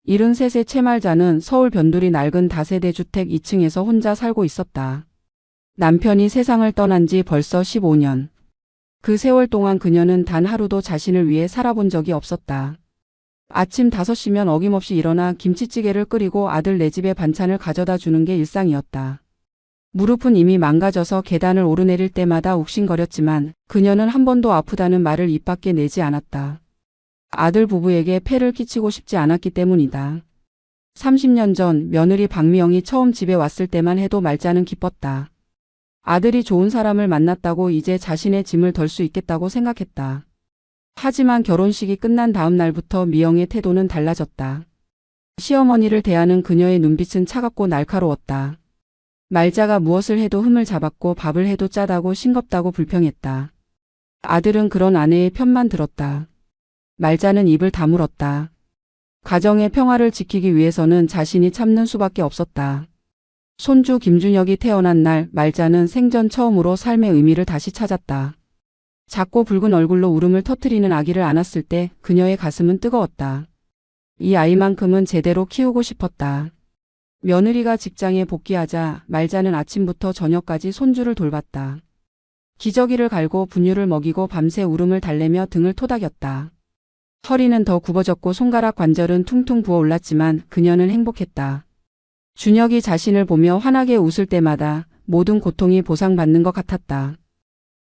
73세 채말자는 서울 변두리 낡은 다세대 주택 2층에서 혼자 살고 있었다. 남편이 세상을 떠난 지 벌써 15년. 그 세월 동안 그녀는 단 하루도 자신을 위해 살아본 적이 없었다. 아침 5시면 어김없이 일어나 김치찌개를 끓이고 아들 네 집에 반찬을 가져다 주는 게 일상이었다. 무릎은 이미 망가져서 계단을 오르내릴 때마다 욱신거렸지만 그녀는 한 번도 아프다는 말을 입 밖에 내지 않았다. 아들 부부에게 폐를 끼치고 싶지 않았기 때문이다. 30년 전 며느리 박미영이 처음 집에 왔을 때만 해도 말자는 기뻤다. 아들이 좋은 사람을 만났다고 이제 자신의 짐을 덜 수 있겠다고 생각했다. 하지만 결혼식이 끝난 다음 날부터 미영의 태도는 달라졌다. 시어머니를 대하는 그녀의 눈빛은 차갑고 날카로웠다. 말자가 무엇을 해도 흠을 잡았고 밥을 해도 짜다고 싱겁다고 불평했다. 아들은 그런 아내의 편만 들었다. 말자는 입을 다물었다. 가정의 평화를 지키기 위해서는 자신이 참는 수밖에 없었다. 손주 김준혁이 태어난 날 말자는 생전 처음으로 삶의 의미를 다시 찾았다. 작고 붉은 얼굴로 울음을 터뜨리는 아기를 안았을 때 그녀의 가슴은 뜨거웠다. 이 아이만큼은 제대로 키우고 싶었다. 며느리가 직장에 복귀하자 말자는 아침부터 저녁까지 손주를 돌봤다. 기저귀를 갈고 분유를 먹이고 밤새 울음을 달래며 등을 토닥였다. 허리는 더 굽어졌고 손가락 관절은 퉁퉁 부어올랐지만 그녀는 행복했다. 준혁이 자신을 보며 환하게 웃을 때마다 모든 고통이 보상받는 것 같았다.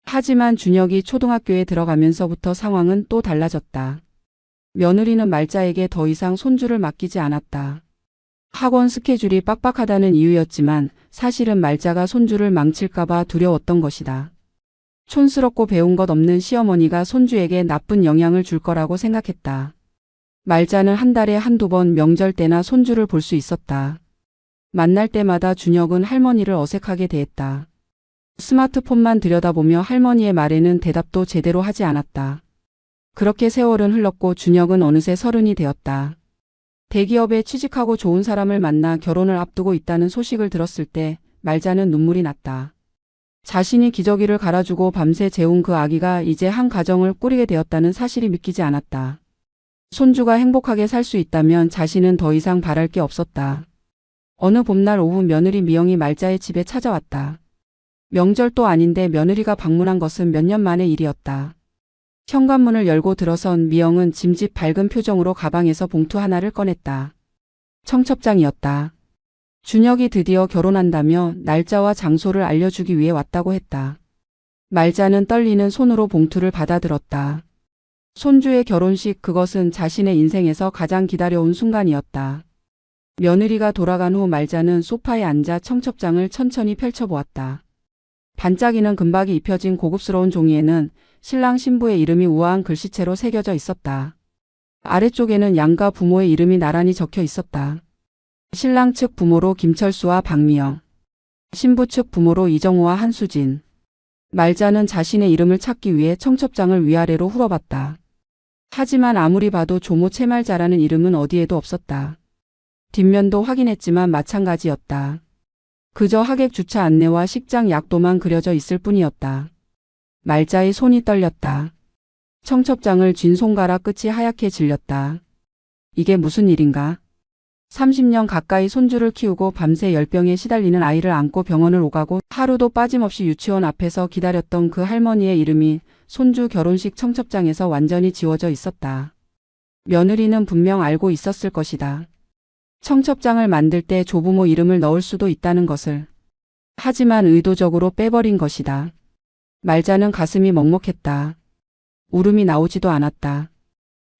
하지만 준혁이 초등학교에 들어가면서부터 상황은 또 달라졌다. 며느리는 말자에게 더 이상 손주를 맡기지 않았다. 학원 스케줄이 빡빡하다는 이유였지만 사실은 말자가 손주를 망칠까봐 두려웠던 것이다. 촌스럽고 배운 것 없는 시어머니가 손주에게 나쁜 영향을 줄 거라고 생각했다. 말자는 한 달에 한두 번 명절 때나 손주를 볼 수 있었다. 만날 때마다 준혁은 할머니를 어색하게 대했다. 스마트폰만 들여다보며 할머니의 말에는 대답도 제대로 하지 않았다. 그렇게 세월은 흘렀고 준혁은 어느새 30이 되었다. 대기업에 취직하고 좋은 사람을 만나 결혼을 앞두고 있다는 소식을 들었을 때 말자는 눈물이 났다. 자신이 기저귀를 갈아주고 밤새 재운 그 아기가 이제 한 가정을 꾸리게 되었다는 사실이 믿기지 않았다. 손주가 행복하게 살 수 있다면 자신은 더 이상 바랄 게 없었다. 어느 봄날 오후 며느리 미영이 말자의 집에 찾아왔다. 명절도 아닌데 며느리가 방문한 것은 몇 년 만의 일이었다. 현관문을 열고 들어선 미영은 짐짓 밝은 표정으로 가방에서 봉투 하나를 꺼냈다. 청첩장이었다. 준혁이 드디어 결혼한다며 날짜와 장소를 알려주기 위해 왔다고 했다. 말자는 떨리는 손으로 봉투를 받아들었다. 손주의 결혼식, 그것은 자신의 인생에서 가장 기다려온 순간이었다. 며느리가 돌아간 후 말자는 소파에 앉아 청첩장을 천천히 펼쳐보았다. 반짝이는 금박이 입혀진 고급스러운 종이에는 신랑 신부의 이름이 우아한 글씨체로 새겨져 있었다. 아래쪽에는 양가 부모의 이름이 나란히 적혀 있었다. 신랑 측 부모로 김철수와 박미영, 신부 측 부모로 이정우와 한수진. 말자는 자신의 이름을 찾기 위해 청첩장을 위아래로 훑어봤다. 하지만 아무리 봐도 조모 채말자라는 이름은 어디에도 없었다. 뒷면도 확인했지만 마찬가지였다. 그저 하객 주차 안내와 식장 약도만 그려져 있을 뿐이었다. 말자의 손이 떨렸다. 청첩장을 쥔 손가락 끝이 하얗게 질렸다. 이게 무슨 일인가? 30년 가까이 손주를 키우고 밤새 열병에 시달리는 아이를 안고 병원을 오가고 하루도 빠짐없이 유치원 앞에서 기다렸던 그 할머니의 이름이 손주 결혼식 청첩장에서 완전히 지워져 있었다. 며느리는 분명 알고 있었을 것이다. 청첩장을 만들 때 조부모 이름을 넣을 수도 있다는 것을. 하지만 의도적으로 빼버린 것이다. 말자는 가슴이 먹먹했다. 울음이 나오지도 않았다.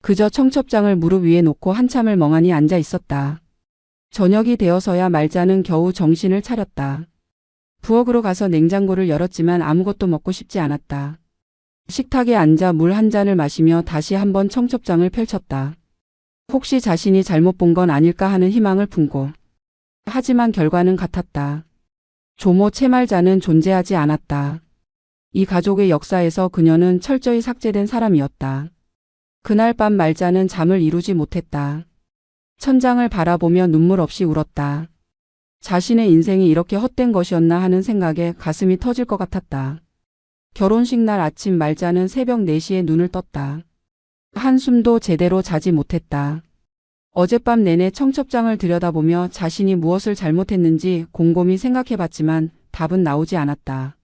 그저 청첩장을 무릎 위에 놓고 한참을 멍하니 앉아 있었다. 저녁이 되어서야 말자는 겨우 정신을 차렸다. 부엌으로 가서 냉장고를 열었지만 아무것도 먹고 싶지 않았다. 식탁에 앉아 물 한 잔을 마시며 다시 한번 청첩장을 펼쳤다. 혹시 자신이 잘못 본 건 아닐까 하는 희망을 품고. 하지만 결과는 같았다. 조모 채말자는 존재하지 않았다. 이 가족의 역사에서 그녀는 철저히 삭제된 사람이었다. 그날 밤 말자는 잠을 이루지 못했다. 천장을 바라보며 눈물 없이 울었다. 자신의 인생이 이렇게 헛된 것이었나 하는 생각에 가슴이 터질 것 같았다. 결혼식 날 아침 말자는 새벽 4시에 눈을 떴다. 한숨도 제대로 자지 못했다. 어젯밤 내내 청첩장을 들여다보며 자신이 무엇을 잘못했는지 곰곰이 생각해봤지만 답은 나오지 않았다.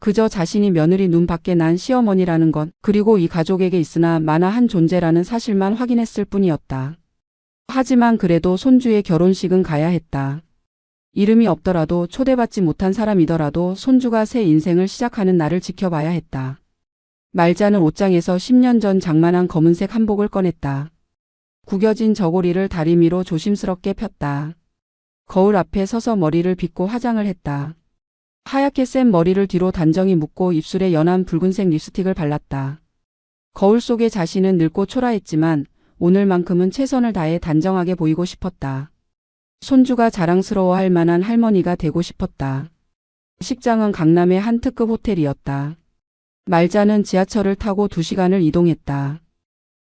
그저 자신이 며느리 눈 밖에 난 시어머니라는 것, 그리고 이 가족에게 있으나 마나 한 존재라는 사실만 확인했을 뿐이었다. 하지만 그래도 손주의 결혼식은 가야 했다. 이름이 없더라도 초대받지 못한 사람이더라도 손주가 새 인생을 시작하는 날을 지켜봐야 했다. 말자는 옷장에서 10년 전 장만한 검은색 한복을 꺼냈다. 구겨진 저고리를 다리미로 조심스럽게 폈다. 거울 앞에 서서 머리를 빗고 화장을 했다. 하얗게 센 머리를 뒤로 단정히 묶고 입술에 연한 붉은색 립스틱을 발랐다. 거울 속의 자신은 늙고 초라했지만 오늘만큼은 최선을 다해 단정하게 보이고 싶었다. 손주가 자랑스러워할 만한 할머니가 되고 싶었다. 식장은 강남의 한 특급 호텔이었다. 말자는 지하철을 타고 2시간을 이동했다.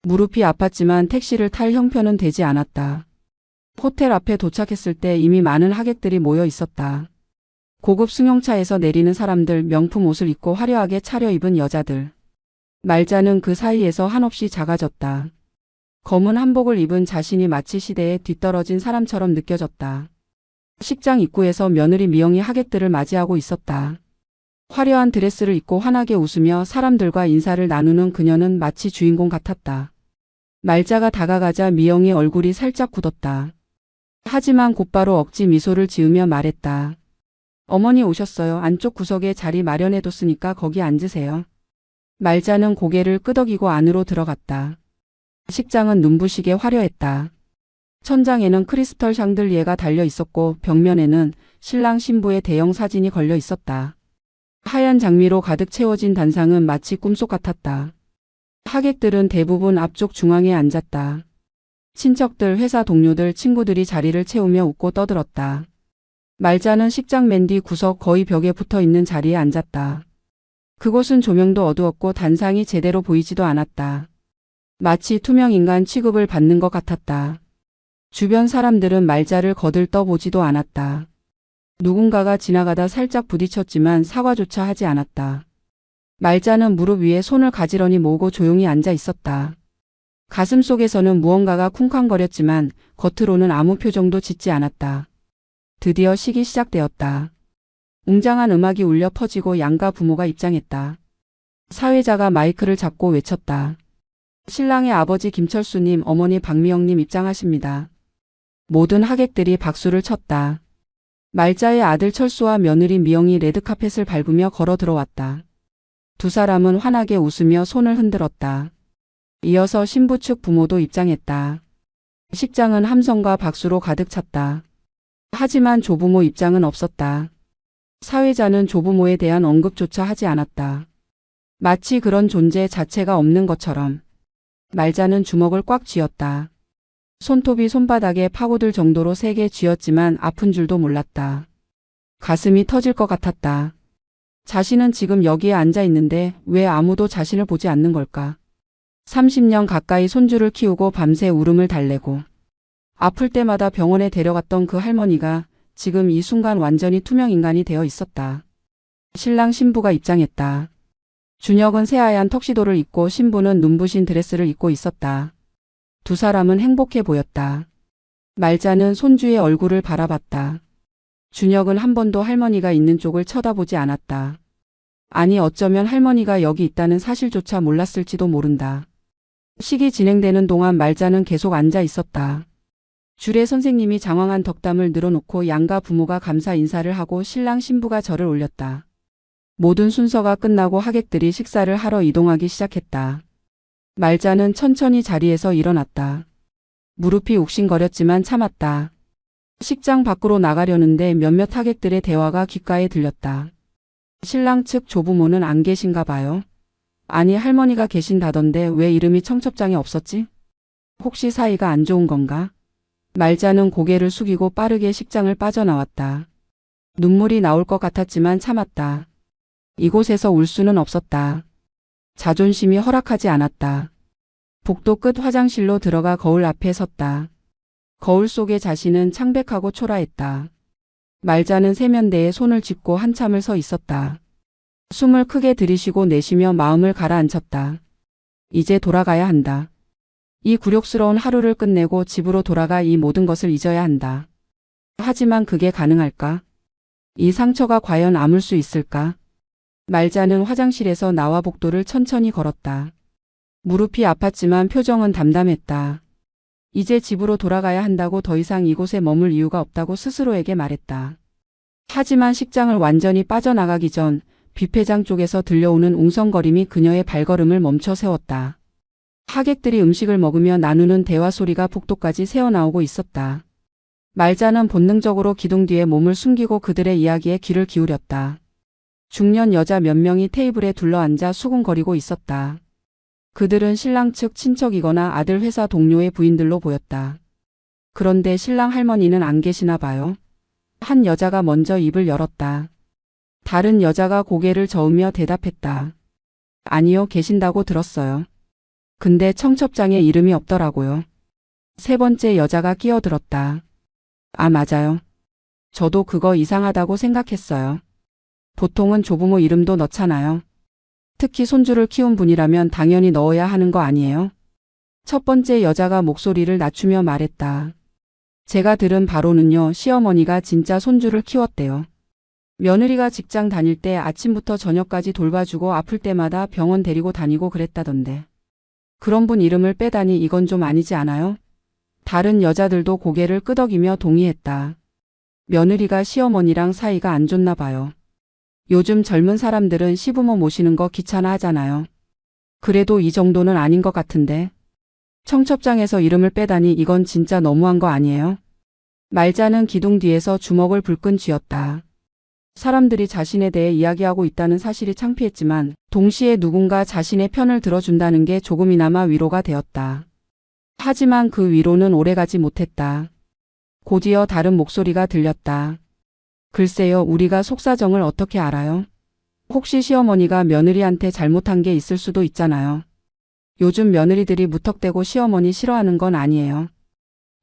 무릎이 아팠지만 택시를 탈 형편은 되지 않았다. 호텔 앞에 도착했을 때 이미 많은 하객들이 모여 있었다. 고급 승용차에서 내리는 사람들, 명품 옷을 입고 화려하게 차려입은 여자들. 말자는 그 사이에서 한없이 작아졌다. 검은 한복을 입은 자신이 마치 시대에 뒤떨어진 사람처럼 느껴졌다. 식장 입구에서 며느리 미영이 하객들을 맞이하고 있었다. 화려한 드레스를 입고 환하게 웃으며 사람들과 인사를 나누는 그녀는 마치 주인공 같았다. 말자가 다가가자 미영의 얼굴이 살짝 굳었다. 하지만 곧바로 억지 미소를 지으며 말했다. 어머니 오셨어요. 안쪽 구석에 자리 마련해뒀으니까 거기 앉으세요. 말자는 고개를 끄덕이고 안으로 들어갔다. 식장은 눈부시게 화려했다. 천장에는 크리스털 샹들리에가 달려 있었고 벽면에는 신랑 신부의 대형 사진이 걸려 있었다. 하얀 장미로 가득 채워진 단상은 마치 꿈속 같았다. 하객들은 대부분 앞쪽 중앙에 앉았다. 친척들, 회사 동료들, 친구들이 자리를 채우며 웃고 떠들었다. 말자는 식장 맨 뒤 구석 거의 벽에 붙어 있는 자리에 앉았다. 그곳은 조명도 어두웠고 단상이 제대로 보이지도 않았다. 마치 투명 인간 취급을 받는 것 같았다. 주변 사람들은 말자를 거들떠보지도 않았다. 누군가가 지나가다 살짝 부딪혔지만 사과조차 하지 않았다. 말자는 무릎 위에 손을 가지런히 모으고 조용히 앉아 있었다. 가슴 속에서는 무언가가 쿵쾅거렸지만 겉으로는 아무 표정도 짓지 않았다. 드디어 식이 시작되었다. 웅장한 음악이 울려 퍼지고 양가 부모가 입장했다. 사회자가 마이크를 잡고 외쳤다. 신랑의 아버지 김철수님, 어머니 박미영님 입장하십니다. 모든 하객들이 박수를 쳤다. 말자의 아들 철수와 며느리 미영이 레드카펫을 밟으며 걸어 들어왔다. 두 사람은 환하게 웃으며 손을 흔들었다. 이어서 신부 측 부모도 입장했다. 식장은 함성과 박수로 가득 찼다. 하지만 조부모 입장은 없었다. 사회자는 조부모에 대한 언급조차 하지 않았다. 마치 그런 존재 자체가 없는 것처럼. 말자는 주먹을 꽉 쥐었다. 손톱이 손바닥에 파고들 정도로 세게 쥐었지만 아픈 줄도 몰랐다. 가슴이 터질 것 같았다. 자신은 지금 여기에 앉아 있는데 왜 아무도 자신을 보지 않는 걸까? 30년 가까이 손주를 키우고 밤새 울음을 달래고 아플 때마다 병원에 데려갔던 그 할머니가 지금 이 순간 완전히 투명 인간이 되어 있었다. 신랑 신부가 입장했다. 준혁은 새하얀 턱시도를 입고 신부는 눈부신 드레스를 입고 있었다. 두 사람은 행복해 보였다. 말자는 손주의 얼굴을 바라봤다. 준혁은 한 번도 할머니가 있는 쪽을 쳐다보지 않았다. 아니 어쩌면 할머니가 여기 있다는 사실조차 몰랐을지도 모른다. 식이 진행되는 동안 말자는 계속 앉아 있었다. 주례 선생님이 장황한 덕담을 늘어놓고 양가 부모가 감사 인사를 하고 신랑 신부가 절을 올렸다. 모든 순서가 끝나고 하객들이 식사를 하러 이동하기 시작했다. 말자는 천천히 자리에서 일어났다. 무릎이 욱신거렸지만 참았다. 식장 밖으로 나가려는데 몇몇 하객들의 대화가 귓가에 들렸다. 신랑 측 조부모는 안 계신가 봐요. 아니 할머니가 계신다던데 왜 이름이 청첩장에 없었지? 혹시 사이가 안 좋은 건가? 말자는 고개를 숙이고 빠르게 식장을 빠져나왔다. 눈물이 나올 것 같았지만 참았다. 이곳에서 울 수는 없었다. 자존심이 허락하지 않았다. 복도 끝 화장실로 들어가 거울 앞에 섰다. 거울 속의 자신은 창백하고 초라했다. 말자는 세면대에 손을 짚고 한참을 서 있었다. 숨을 크게 들이쉬고 내쉬며 마음을 가라앉혔다. 이제 돌아가야 한다. 이 굴욕스러운 하루를 끝내고 집으로 돌아가 이 모든 것을 잊어야 한다. 하지만 그게 가능할까? 이 상처가 과연 아물 수 있을까? 말자는 화장실에서 나와 복도를 천천히 걸었다. 무릎이 아팠지만 표정은 담담했다. 이제 집으로 돌아가야 한다고 더 이상 이곳에 머물 이유가 없다고 스스로에게 말했다. 하지만 식장을 완전히 빠져나가기 전 뷔페장 쪽에서 들려오는 웅성거림이 그녀의 발걸음을 멈춰 세웠다. 하객들이 음식을 먹으며 나누는 대화 소리가 복도까지 새어나오고 있었다. 말자는 본능적으로 기둥 뒤에 몸을 숨기고 그들의 이야기에 귀를 기울였다. 중년 여자 몇 명이 테이블에 둘러앉아 수군거리고 있었다. 그들은 신랑 측 친척이거나 아들 회사 동료의 부인들로 보였다. 그런데 신랑 할머니는 안 계시나 봐요. 한 여자가 먼저 입을 열었다. 다른 여자가 고개를 저으며 대답했다. 아니요, 계신다고 들었어요. 근데 청첩장에 이름이 없더라고요. 세 번째 여자가 끼어들었다. 아, 맞아요. 저도 그거 이상하다고 생각했어요. 보통은 조부모 이름도 넣잖아요. 특히 손주를 키운 분이라면 당연히 넣어야 하는 거 아니에요? 첫 번째 여자가 목소리를 낮추며 말했다. 제가 들은 바로는요, 시어머니가 진짜 손주를 키웠대요. 며느리가 직장 다닐 때 아침부터 저녁까지 돌봐주고 아플 때마다 병원 데리고 다니고 그랬다던데. 그런 분 이름을 빼다니 이건 좀 아니지 않아요? 다른 여자들도 고개를 끄덕이며 동의했다. 며느리가 시어머니랑 사이가 안 좋나 봐요. 요즘 젊은 사람들은 시부모 모시는 거 귀찮아 하잖아요. 그래도 이 정도는 아닌 것 같은데. 청첩장에서 이름을 빼다니 이건 진짜 너무한 거 아니에요? 말자는 기둥 뒤에서 주먹을 불끈 쥐었다. 사람들이 자신에 대해 이야기하고 있다는 사실이 창피했지만 동시에 누군가 자신의 편을 들어준다는 게 조금이나마 위로가 되었다. 하지만 그 위로는 오래가지 못했다. 곧이어 다른 목소리가 들렸다. 글쎄요, 우리가 속사정을 어떻게 알아요? 혹시 시어머니가 며느리한테 잘못한 게 있을 수도 있잖아요. 요즘 며느리들이 무턱대고 시어머니 싫어하는 건 아니에요.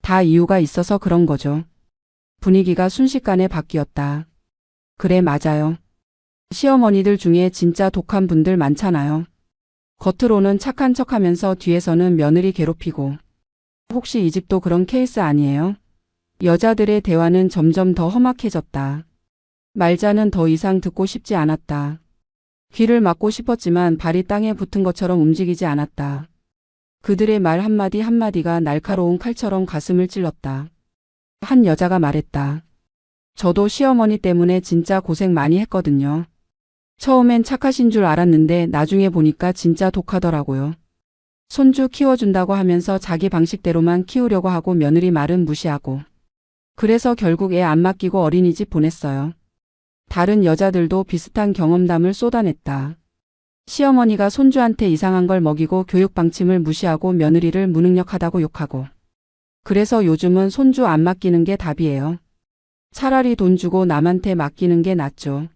다 이유가 있어서 그런 거죠. 분위기가 순식간에 바뀌었다. 그래, 맞아요. 시어머니들 중에 진짜 독한 분들 많잖아요. 겉으로는 착한 척하면서 뒤에서는 며느리 괴롭히고. 혹시 이 집도 그런 케이스 아니에요? 여자들의 대화는 점점 더 험악해졌다. 말자는 더 이상 듣고 싶지 않았다. 귀를 막고 싶었지만 발이 땅에 붙은 것처럼 움직이지 않았다. 그들의 말 한마디 한마디가 날카로운 칼처럼 가슴을 찔렀다. 한 여자가 말했다. 저도 시어머니 때문에 진짜 고생 많이 했거든요. 처음엔 착하신 줄 알았는데 나중에 보니까 진짜 독하더라고요. 손주 키워준다고 하면서 자기 방식대로만 키우려고 하고 며느리 말은 무시하고. 그래서 결국 애 안 맡기고 어린이집 보냈어요. 다른 여자들도 비슷한 경험담을 쏟아냈다. 시어머니가 손주한테 이상한 걸 먹이고 교육 방침을 무시하고 며느리를 무능력하다고 욕하고. 그래서 요즘은 손주 안 맡기는 게 답이에요. 차라리 돈 주고 남한테 맡기는 게 낫죠.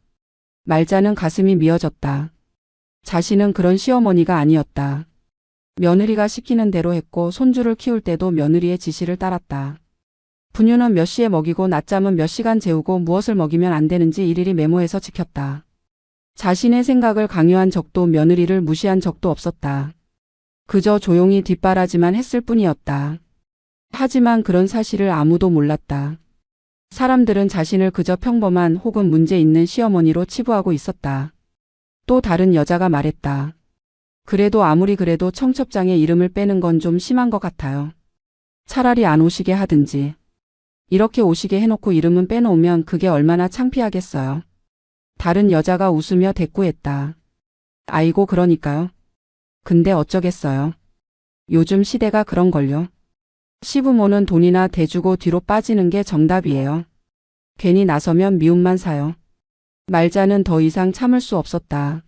말자는 가슴이 미어졌다. 자신은 그런 시어머니가 아니었다. 며느리가 시키는 대로 했고 손주를 키울 때도 며느리의 지시를 따랐다. 분유는 몇 시에 먹이고 낮잠은 몇 시간 재우고 무엇을 먹이면 안 되는지 일일이 메모해서 지켰다. 자신의 생각을 강요한 적도 며느리를 무시한 적도 없었다. 그저 조용히 뒷바라지만 했을 뿐이었다. 하지만 그런 사실을 아무도 몰랐다. 사람들은 자신을 그저 평범한 혹은 문제 있는 시어머니로 치부하고 있었다. 또 다른 여자가 말했다. 그래도 아무리 그래도 청첩장에 이름을 빼는 건 좀 심한 것 같아요. 차라리 안 오시게 하든지. 이렇게 오시게 해놓고 이름은 빼놓으면 그게 얼마나 창피하겠어요. 다른 여자가 웃으며 대꾸했다. 아이고, 그러니까요. 근데 어쩌겠어요. 요즘 시대가 그런걸요. 시부모는 돈이나 대주고 뒤로 빠지는 게 정답이에요. 괜히 나서면 미움만 사요. 말자는 더 이상 참을 수 없었다.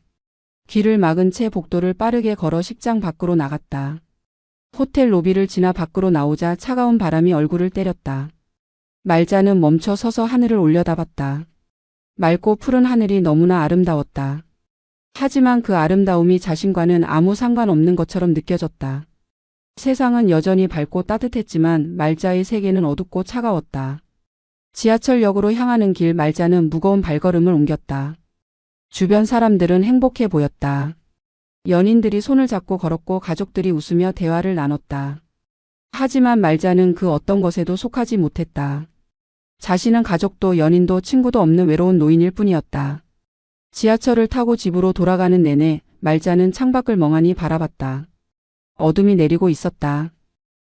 귀를 막은 채 복도를 빠르게 걸어 식장 밖으로 나갔다. 호텔 로비를 지나 밖으로 나오자 차가운 바람이 얼굴을 때렸다. 말자는 멈춰 서서 하늘을 올려다봤다. 맑고 푸른 하늘이 너무나 아름다웠다. 하지만 그 아름다움이 자신과는 아무 상관없는 것처럼 느껴졌다. 세상은 여전히 밝고 따뜻했지만 말자의 세계는 어둡고 차가웠다. 지하철역으로 향하는 길 말자는 무거운 발걸음을 옮겼다. 주변 사람들은 행복해 보였다. 연인들이 손을 잡고 걸었고 가족들이 웃으며 대화를 나눴다. 하지만 말자는 그 어떤 것에도 속하지 못했다. 자신은 가족도 연인도 친구도 없는 외로운 노인일 뿐이었다. 지하철을 타고 집으로 돌아가는 내내 말자는 창밖을 멍하니 바라봤다. 어둠이 내리고 있었다.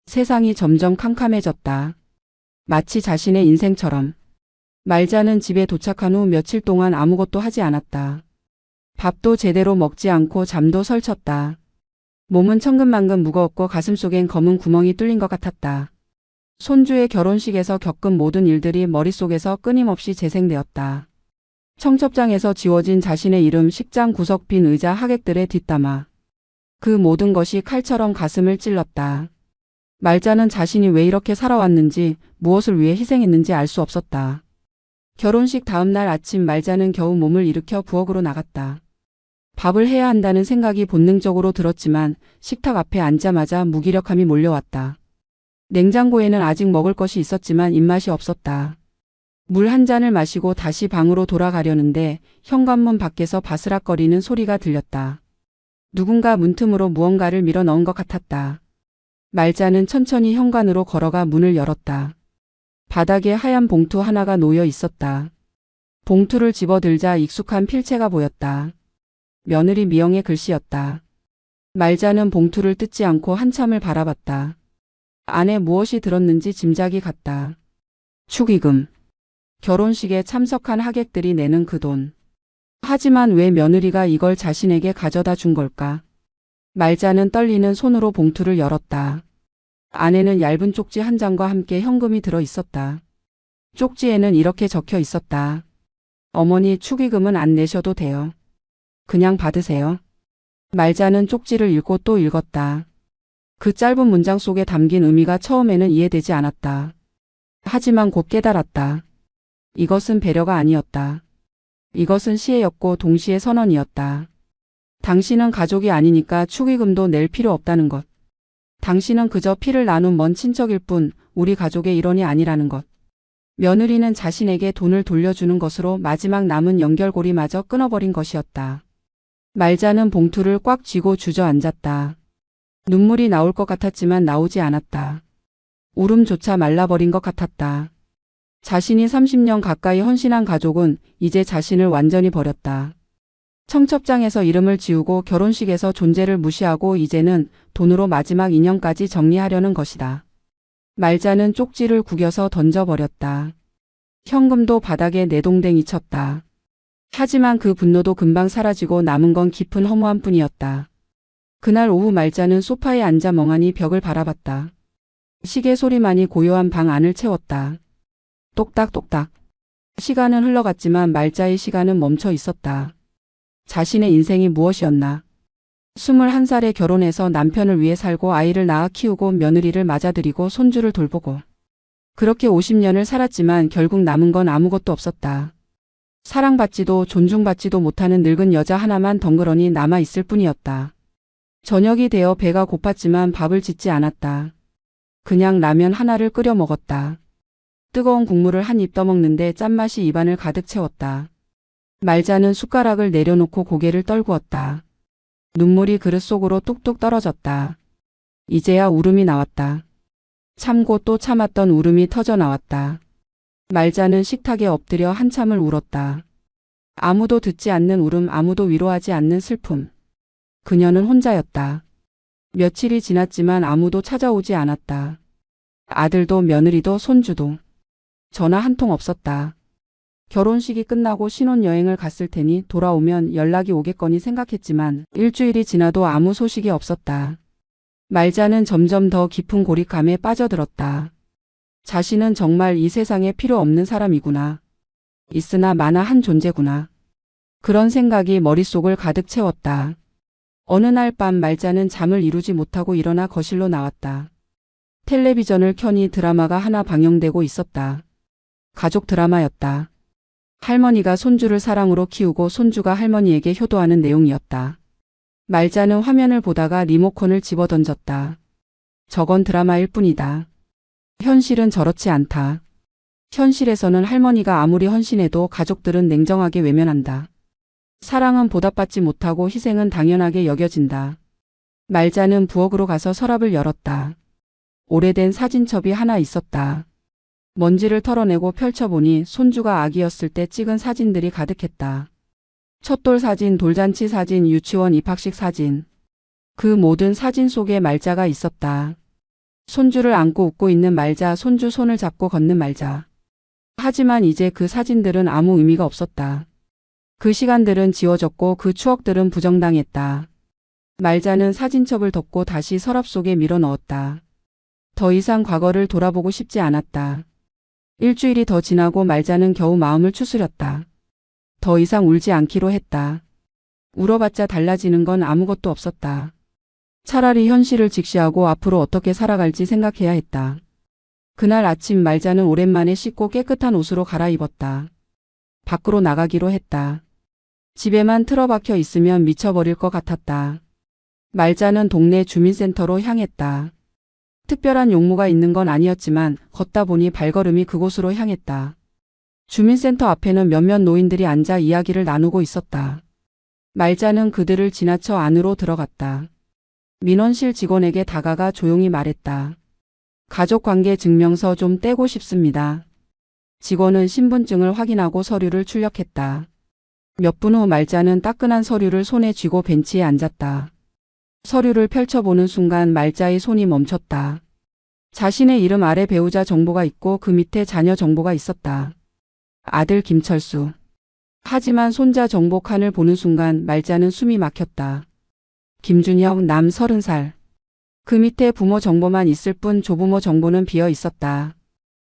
세상이 점점 캄캄해졌다. 마치 자신의 인생처럼. 말자는 집에 도착한 후 며칠 동안 아무것도 하지 않았다. 밥도 제대로 먹지 않고 잠도 설쳤다. 몸은 천근만근 무거웠고 가슴속엔 검은 구멍이 뚫린 것 같았다. 손주의 결혼식에서 겪은 모든 일들이 머릿속에서 끊임없이 재생되었다. 청첩장에서 지워진 자신의 이름, 식장 구석, 빈 의자, 하객들의 뒷담화. 그 모든 것이 칼처럼 가슴을 찔렀다. 말자는 자신이 왜 이렇게 살아왔는지, 무엇을 위해 희생했는지 알 수 없었다. 결혼식 다음 날 아침 말자는 겨우 몸을 일으켜 부엌으로 나갔다. 밥을 해야 한다는 생각이 본능적으로 들었지만 식탁 앞에 앉자마자 무기력함이 몰려왔다. 냉장고에는 아직 먹을 것이 있었지만 입맛이 없었다. 물 한 잔을 마시고 다시 방으로 돌아가려는데 현관문 밖에서 바스락거리는 소리가 들렸다. 누군가 문틈으로 무언가를 밀어 넣은 것 같았다. 말자는 천천히 현관으로 걸어가 문을 열었다. 바닥에 하얀 봉투 하나가 놓여 있었다. 봉투를 집어들자 익숙한 필체가 보였다. 며느리 미영의 글씨였다. 말자는 봉투를 뜯지 않고 한참을 바라봤다. 안에 무엇이 들었는지 짐작이 갔다. 축의금. 결혼식에 참석한 하객들이 내는 그 돈. 하지만 왜 며느리가 이걸 자신에게 가져다 준 걸까? 말자는 떨리는 손으로 봉투를 열었다. 안에는 얇은 쪽지 한 장과 함께 현금이 들어 있었다. 쪽지에는 이렇게 적혀 있었다. 어머니, 축의금은 안 내셔도 돼요. 그냥 받으세요. 말자는 쪽지를 읽고 또 읽었다. 그 짧은 문장 속에 담긴 의미가 처음에는 이해되지 않았다. 하지만 곧 깨달았다. 이것은 배려가 아니었다. 이것은 시혜였고 동시에 선언이었다. 당신은 가족이 아니니까 축의금도 낼 필요 없다는 것. 당신은 그저 피를 나눈 먼 친척일 뿐 우리 가족의 일원이 아니라는 것. 며느리는 자신에게 돈을 돌려주는 것으로 마지막 남은 연결고리마저 끊어버린 것이었다. 말자는 봉투를 꽉 쥐고 주저앉았다. 눈물이 나올 것 같았지만 나오지 않았다. 울음조차 말라버린 것 같았다. 자신이 30년 가까이 헌신한 가족은 이제 자신을 완전히 버렸다. 청첩장에서 이름을 지우고 결혼식에서 존재를 무시하고 이제는 돈으로 마지막 인연까지 정리하려는 것이다. 말자는 쪽지를 구겨서 던져버렸다. 현금도 바닥에 내동댕이 쳤다. 하지만 그 분노도 금방 사라지고 남은 건 깊은 허무함 뿐이었다. 그날 오후 말자는 소파에 앉아 멍하니 벽을 바라봤다. 시계 소리만이 고요한 방 안을 채웠다. 똑딱똑딱. 시간은 흘러갔지만 말자의 시간은 멈춰 있었다. 자신의 인생이 무엇이었나? 21살에 결혼해서 남편을 위해 살고 아이를 낳아 키우고 며느리를 맞아들이고 손주를 돌보고. 그렇게 50년을 살았지만 결국 남은 건 아무것도 없었다. 사랑받지도 존중받지도 못하는 늙은 여자 하나만 덩그러니 남아있을 뿐이었다. 저녁이 되어 배가 고팠지만 밥을 짓지 않았다. 그냥 라면 하나를 끓여 먹었다. 뜨거운 국물을 한 입 떠먹는데 짠맛이 입안을 가득 채웠다. 말자는 숟가락을 내려놓고 고개를 떨구었다. 눈물이 그릇 속으로 뚝뚝 떨어졌다. 이제야 울음이 나왔다. 참고 또 참았던 울음이 터져 나왔다. 말자는 식탁에 엎드려 한참을 울었다. 아무도 듣지 않는 울음, 아무도 위로하지 않는 슬픔. 그녀는 혼자였다. 며칠이 지났지만 아무도 찾아오지 않았다. 아들도 며느리도 손주도. 전화 한 통 없었다. 결혼식이 끝나고 신혼여행을 갔을 테니 돌아오면 연락이 오겠거니 생각했지만 일주일이 지나도 아무 소식이 없었다. 말자는 점점 더 깊은 고립감에 빠져들었다. 자신은 정말 이 세상에 필요 없는 사람이구나. 있으나 마나 한 존재구나. 그런 생각이 머릿속을 가득 채웠다. 어느 날 밤 말자는 잠을 이루지 못하고 일어나 거실로 나왔다. 텔레비전을 켜니 드라마가 하나 방영되고 있었다. 가족 드라마였다. 할머니가 손주를 사랑으로 키우고 손주가 할머니에게 효도하는 내용이었다. 말자는 화면을 보다가 리모컨을 집어던졌다. 저건 드라마일 뿐이다. 현실은 저렇지 않다. 현실에서는 할머니가 아무리 헌신해도 가족들은 냉정하게 외면한다. 사랑은 보답받지 못하고 희생은 당연하게 여겨진다. 말자는 부엌으로 가서 서랍을 열었다. 오래된 사진첩이 하나 있었다. 먼지를 털어내고 펼쳐보니 손주가 아기였을 때 찍은 사진들이 가득했다. 첫돌 사진, 돌잔치 사진, 유치원 입학식 사진. 그 모든 사진 속에 말자가 있었다. 손주를 안고 웃고 있는 말자, 손주 손을 잡고 걷는 말자. 하지만 이제 그 사진들은 아무 의미가 없었다. 그 시간들은 지워졌고 그 추억들은 부정당했다. 말자는 사진첩을 덮고 다시 서랍 속에 밀어 넣었다. 더 이상 과거를 돌아보고 싶지 않았다. 일주일이 더 지나고 말자는 겨우 마음을 추스렸다. 더 이상 울지 않기로 했다. 울어봤자 달라지는 건 아무것도 없었다. 차라리 현실을 직시하고 앞으로 어떻게 살아갈지 생각해야 했다. 그날 아침 말자는 오랜만에 씻고 깨끗한 옷으로 갈아입었다. 밖으로 나가기로 했다. 집에만 틀어박혀 있으면 미쳐버릴 것 같았다. 말자는 동네 주민센터로 향했다. 특별한 용무가 있는 건 아니었지만 걷다 보니 발걸음이 그곳으로 향했다. 주민센터 앞에는 몇몇 노인들이 앉아 이야기를 나누고 있었다. 말자는 그들을 지나쳐 안으로 들어갔다. 민원실 직원에게 다가가 조용히 말했다. 가족관계 증명서 좀 떼고 싶습니다. 직원은 신분증을 확인하고 서류를 출력했다. 몇 분 후 말자는 따끈한 서류를 손에 쥐고 벤치에 앉았다. 서류를 펼쳐보는 순간 말자의 손이 멈췄다. 자신의 이름 아래 배우자 정보가 있고 그 밑에 자녀 정보가 있었다. 아들 김철수. 하지만 손자 정보 칸을 보는 순간 말자는 숨이 막혔다. 김준혁 남 30살. 그 밑에 부모 정보만 있을 뿐 조부모 정보는 비어 있었다.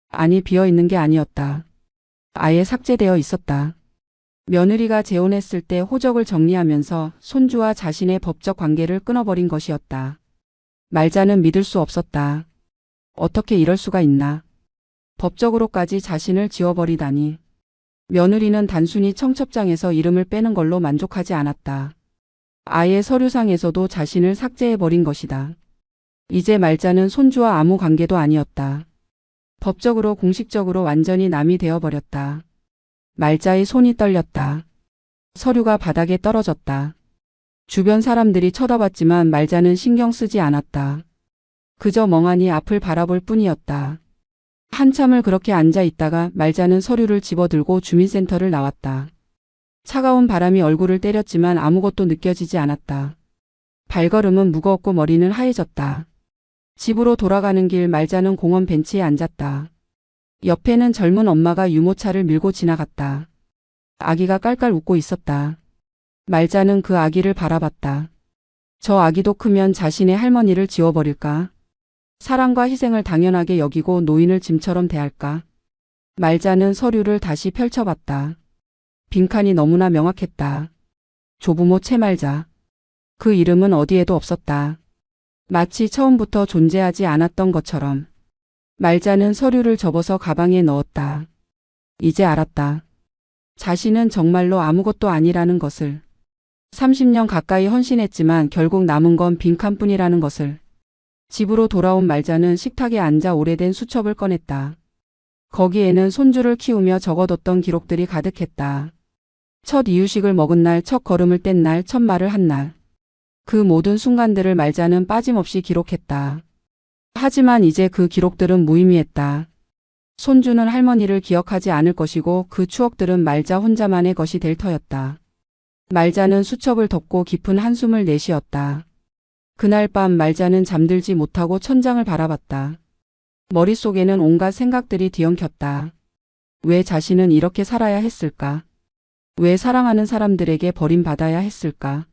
아니, 비어 있는 게 아니었다. 아예 삭제되어 있었다. 며느리가 재혼했을 때 호적을 정리하면서 손주와 자신의 법적 관계를 끊어버린 것이었다. 말자는 믿을 수 없었다. 어떻게 이럴 수가 있나. 법적으로까지 자신을 지워버리다니. 며느리는 단순히 청첩장에서 이름을 빼는 걸로 만족하지 않았다. 아예 서류상에서도 자신을 삭제해버린 것이다. 이제 말자는 손주와 아무 관계도 아니었다. 법적으로 공식적으로 완전히 남이 되어버렸다. 말자의 손이 떨렸다. 서류가 바닥에 떨어졌다. 주변 사람들이 쳐다봤지만 말자는 신경 쓰지 않았다. 그저 멍하니 앞을 바라볼 뿐이었다. 한참을 그렇게 앉아 있다가 말자는 서류를 집어들고 주민센터를 나왔다. 차가운 바람이 얼굴을 때렸지만 아무것도 느껴지지 않았다. 발걸음은 무거웠고 머리는 하얘졌다. 집으로 돌아가는 길 말자는 공원 벤치에 앉았다. 옆에는 젊은 엄마가 유모차를 밀고 지나갔다. 아기가 깔깔 웃고 있었다. 말자는 그 아기를 바라봤다. 저 아기도 크면 자신의 할머니를 지워버릴까? 사랑과 희생을 당연하게 여기고 노인을 짐처럼 대할까? 말자는 서류를 다시 펼쳐봤다. 빈칸이 너무나 명확했다. 조부모 최말자. 그 이름은 어디에도 없었다. 마치 처음부터 존재하지 않았던 것처럼. 말자는 서류를 접어서 가방에 넣었다. 이제 알았다. 자신은 정말로 아무것도 아니라는 것을. 30년 가까이 헌신했지만 결국 남은 건 빈칸뿐이라는 것을. 집으로 돌아온 말자는 식탁에 앉아 오래된 수첩을 꺼냈다. 거기에는 손주를 키우며 적어뒀던 기록들이 가득했다. 첫 이유식을 먹은 날, 첫 걸음을 뗀 날, 첫 말을 한 날. 그 모든 순간들을 말자는 빠짐없이 기록했다. 하지만 이제 그 기록들은 무의미했다. 손주는 할머니를 기억하지 않을 것이고 그 추억들은 말자 혼자만의 것이 될 터였다. 말자는 수첩을 덮고 깊은 한숨을 내쉬었다. 그날 밤 말자는 잠들지 못하고 천장을 바라봤다. 머릿속에는 온갖 생각들이 뒤엉켰다. 왜 자신은 이렇게 살아야 했을까? 왜 사랑하는 사람들에게 버림받아야 했을까?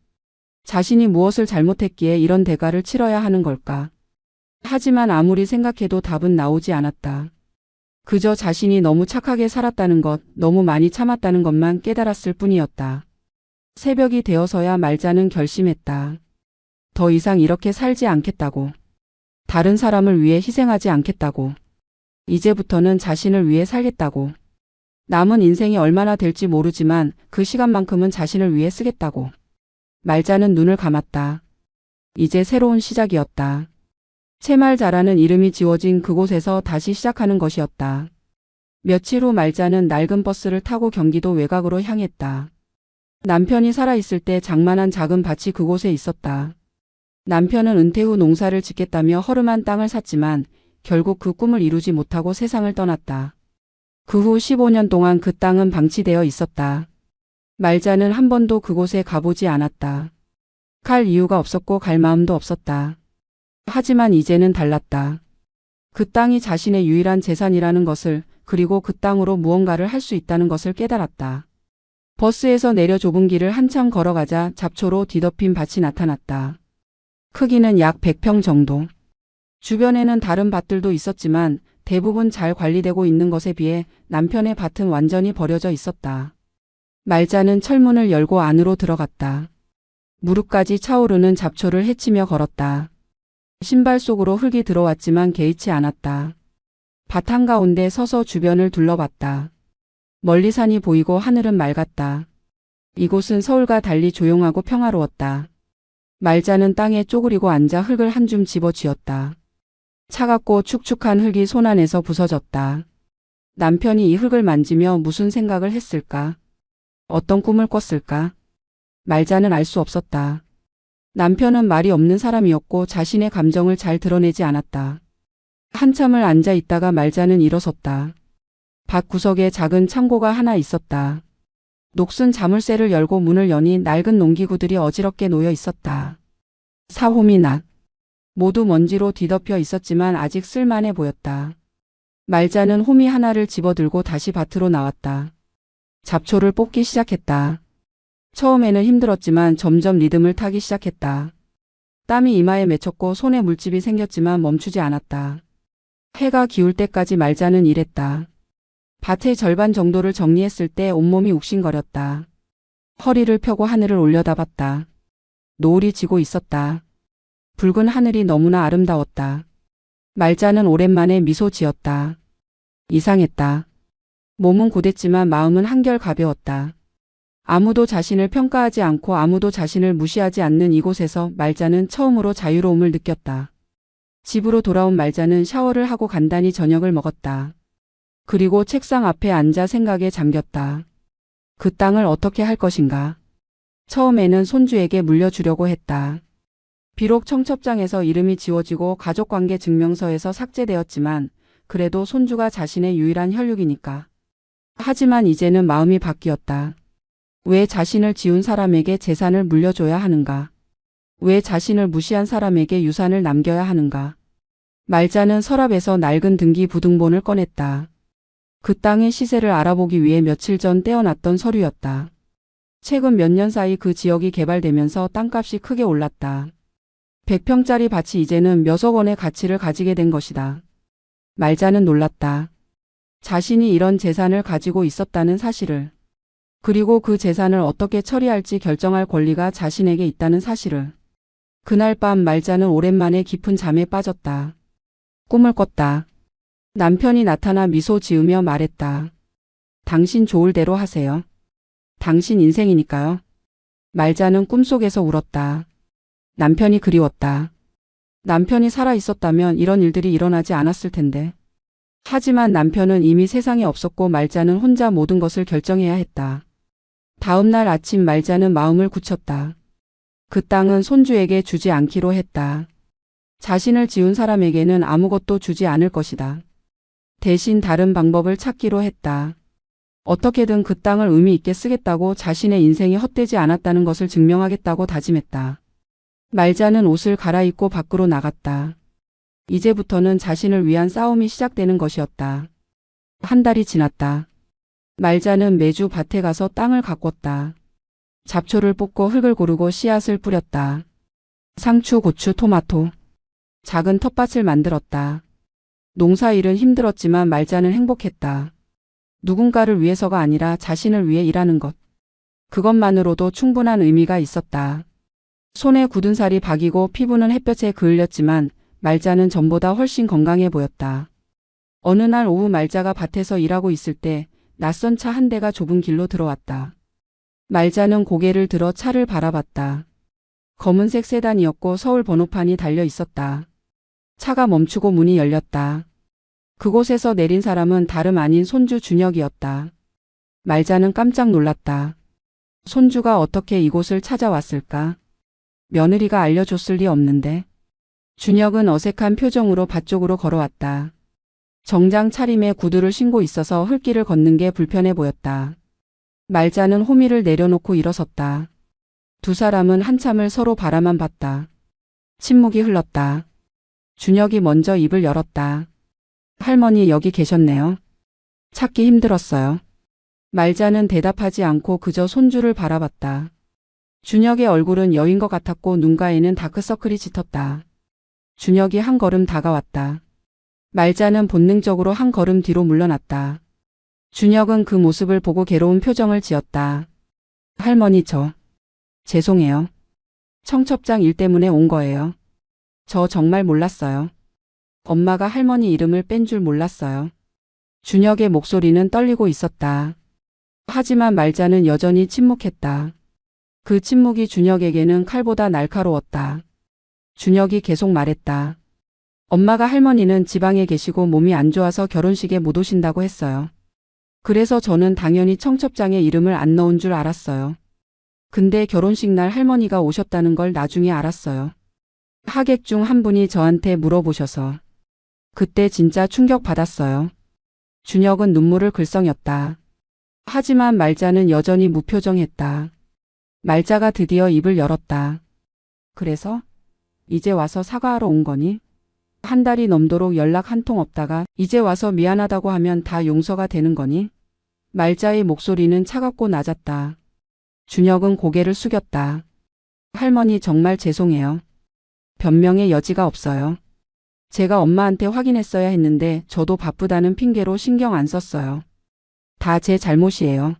자신이 무엇을 잘못했기에 이런 대가를 치러야 하는 걸까? 하지만 아무리 생각해도 답은 나오지 않았다. 그저 자신이 너무 착하게 살았다는 것, 너무 많이 참았다는 것만 깨달았을 뿐이었다. 새벽이 되어서야 말자는 결심했다. 더 이상 이렇게 살지 않겠다고. 다른 사람을 위해 희생하지 않겠다고. 이제부터는 자신을 위해 살겠다고. 남은 인생이 얼마나 될지 모르지만 그 시간만큼은 자신을 위해 쓰겠다고. 말자는 눈을 감았다. 이제 새로운 시작이었다. 채말자라는 이름이 지워진 그곳에서 다시 시작하는 것이었다. 며칠 후 말자는 낡은 버스를 타고 경기도 외곽으로 향했다. 남편이 살아있을 때 장만한 작은 밭이 그곳에 있었다. 남편은 은퇴 후 농사를 짓겠다며 허름한 땅을 샀지만 결국 그 꿈을 이루지 못하고 세상을 떠났다. 그 후 15년 동안 그 땅은 방치되어 있었다. 말자는 한 번도 그곳에 가보지 않았다. 갈 이유가 없었고 갈 마음도 없었다. 하지만 이제는 달랐다. 그 땅이 자신의 유일한 재산이라는 것을, 그리고 그 땅으로 무언가를 할 수 있다는 것을 깨달았다. 버스에서 내려 좁은 길을 한참 걸어가자 잡초로 뒤덮인 밭이 나타났다. 크기는 약 100평 정도. 주변에는 다른 밭들도 있었지만 대부분 잘 관리되고 있는 것에 비해 남편의 밭은 완전히 버려져 있었다. 말자는 철문을 열고 안으로 들어갔다. 무릎까지 차오르는 잡초를 헤치며 걸었다. 신발 속으로 흙이 들어왔지만 개의치 않았다. 밭 한가운데 서서 주변을 둘러봤다. 멀리 산이 보이고 하늘은 맑았다. 이곳은 서울과 달리 조용하고 평화로웠다. 말자는 땅에 쪼그리고 앉아 흙을 한 줌 집어쥐었다. 차갑고 축축한 흙이 손 안에서 부서졌다. 남편이 이 흙을 만지며 무슨 생각을 했을까? 어떤 꿈을 꿨을까? 말자는 알 수 없었다. 남편은 말이 없는 사람이었고 자신의 감정을 잘 드러내지 않았다. 한참을 앉아 있다가 말자는 일어섰다. 밭 구석에 작은 창고가 하나 있었다. 녹슨 자물쇠를 열고 문을 여니 낡은 농기구들이 어지럽게 놓여 있었다. 사홈이 낙. 모두 먼지로 뒤덮여 있었지만 아직 쓸만해 보였다. 말자는 호미 하나를 집어들고 다시 밭으로 나왔다. 잡초를 뽑기 시작했다. 처음에는 힘들었지만 점점 리듬을 타기 시작했다. 땀이 이마에 맺혔고 손에 물집이 생겼지만 멈추지 않았다. 해가 기울 때까지 말자는 일했다. 밭의 절반 정도를 정리했을 때 온몸이 욱신거렸다. 허리를 펴고 하늘을 올려다봤다. 노을이 지고 있었다. 붉은 하늘이 너무나 아름다웠다. 말자는 오랜만에 미소 지었다. 이상했다. 몸은 고됐지만 마음은 한결 가벼웠다. 아무도 자신을 평가하지 않고 아무도 자신을 무시하지 않는 이곳에서 말자는 처음으로 자유로움을 느꼈다. 집으로 돌아온 말자는 샤워를 하고 간단히 저녁을 먹었다. 그리고 책상 앞에 앉아 생각에 잠겼다. 그 땅을 어떻게 할 것인가? 처음에는 손주에게 물려주려고 했다. 비록 청첩장에서 이름이 지워지고 가족관계 증명서에서 삭제되었지만 그래도 손주가 자신의 유일한 혈육이니까. 하지만 이제는 마음이 바뀌었다. 왜 자신을 지운 사람에게 재산을 물려줘야 하는가? 왜 자신을 무시한 사람에게 유산을 남겨야 하는가? 말자는 서랍에서 낡은 등기 부등본을 꺼냈다. 그 땅의 시세를 알아보기 위해 며칠 전 떼어놨던 서류였다. 최근 몇 년 사이 그 지역이 개발되면서 땅값이 크게 올랐다. 100평짜리 밭이 이제는 몇억 원의 가치를 가지게 된 것이다. 말자는 놀랐다. 자신이 이런 재산을 가지고 있었다는 사실을. 그리고 그 재산을 어떻게 처리할지 결정할 권리가 자신에게 있다는 사실을. 그날 밤 말자는 오랜만에 깊은 잠에 빠졌다. 꿈을 꿨다. 남편이 나타나 미소 지으며 말했다. 당신 좋을 대로 하세요. 당신 인생이니까요. 말자는 꿈속에서 울었다. 남편이 그리웠다. 남편이 살아 있었다면 이런 일들이 일어나지 않았을 텐데. 하지만 남편은 이미 세상에 없었고 말자는 혼자 모든 것을 결정해야 했다. 다음 날 아침 말자는 마음을 굳혔다. 그 땅은 손주에게 주지 않기로 했다. 자신을 지운 사람에게는 아무것도 주지 않을 것이다. 대신 다른 방법을 찾기로 했다. 어떻게든 그 땅을 의미 있게 쓰겠다고 자신의 인생이 헛되지 않았다는 것을 증명하겠다고 다짐했다. 말자는 옷을 갈아입고 밖으로 나갔다. 이제부터는 자신을 위한 싸움이 시작되는 것이었다. 한 달이 지났다. 말자는 매주 밭에 가서 땅을 가꿨다. 잡초를 뽑고 흙을 고르고 씨앗을 뿌렸다. 상추, 고추, 토마토. 작은 텃밭을 만들었다. 농사일은 힘들었지만 말자는 행복했다. 누군가를 위해서가 아니라 자신을 위해 일하는 것. 그것만으로도 충분한 의미가 있었다. 손에 굳은 살이 박이고 피부는 햇볕에 그을렸지만 말자는 전보다 훨씬 건강해 보였다. 어느 날 오후 말자가 밭에서 일하고 있을 때 낯선 차 한 대가 좁은 길로 들어왔다. 말자는 고개를 들어 차를 바라봤다. 검은색 세단이었고 서울 번호판이 달려 있었다. 차가 멈추고 문이 열렸다. 그곳에서 내린 사람은 다름 아닌 손주 준혁이었다. 말자는 깜짝 놀랐다. 손주가 어떻게 이곳을 찾아왔을까? 며느리가 알려줬을 리 없는데. 준혁은 어색한 표정으로 밭 쪽으로 걸어왔다. 정장 차림에 구두를 신고 있어서 흙길을 걷는 게 불편해 보였다. 말자는 호미를 내려놓고 일어섰다. 두 사람은 한참을 서로 바라만 봤다. 침묵이 흘렀다. 준혁이 먼저 입을 열었다. 할머니 여기 계셨네요. 찾기 힘들었어요. 말자는 대답하지 않고 그저 손주를 바라봤다. 준혁의 얼굴은 여인 것 같았고 눈가에는 다크서클이 짙었다. 준혁이 한 걸음 다가왔다. 말자는 본능적으로 한 걸음 뒤로 물러났다. 준혁은 그 모습을 보고 괴로운 표정을 지었다. 할머니 죄송해요. 청첩장 일 때문에 온 거예요. 저 정말 몰랐어요. 엄마가 할머니 이름을 뺀 줄 몰랐어요. 준혁의 목소리는 떨리고 있었다. 하지만 말자는 여전히 침묵했다. 그 침묵이 준혁에게는 칼보다 날카로웠다. 준혁이 계속 말했다. 엄마가 할머니는 지방에 계시고 몸이 안 좋아서 결혼식에 못 오신다고 했어요. 그래서 저는 당연히 청첩장에 이름을 안 넣은 줄 알았어요. 근데 결혼식 날 할머니가 오셨다는 걸 나중에 알았어요. 하객 중 한 분이 저한테 물어보셔서. 그때 진짜 충격받았어요. 준혁은 눈물을 글썽였다. 하지만 말자는 여전히 무표정했다. 말자가 드디어 입을 열었다. 그래서? 이제 와서 사과하러 온 거니? 한 달이 넘도록 연락 한 통 없다가 이제 와서 미안하다고 하면 다 용서가 되는 거니? 말자의 목소리는 차갑고 낮았다. 준혁은 고개를 숙였다. 할머니 정말 죄송해요. 변명의 여지가 없어요. 제가 엄마한테 확인했어야 했는데 저도 바쁘다는 핑계로 신경 안 썼어요. 다 제 잘못이에요.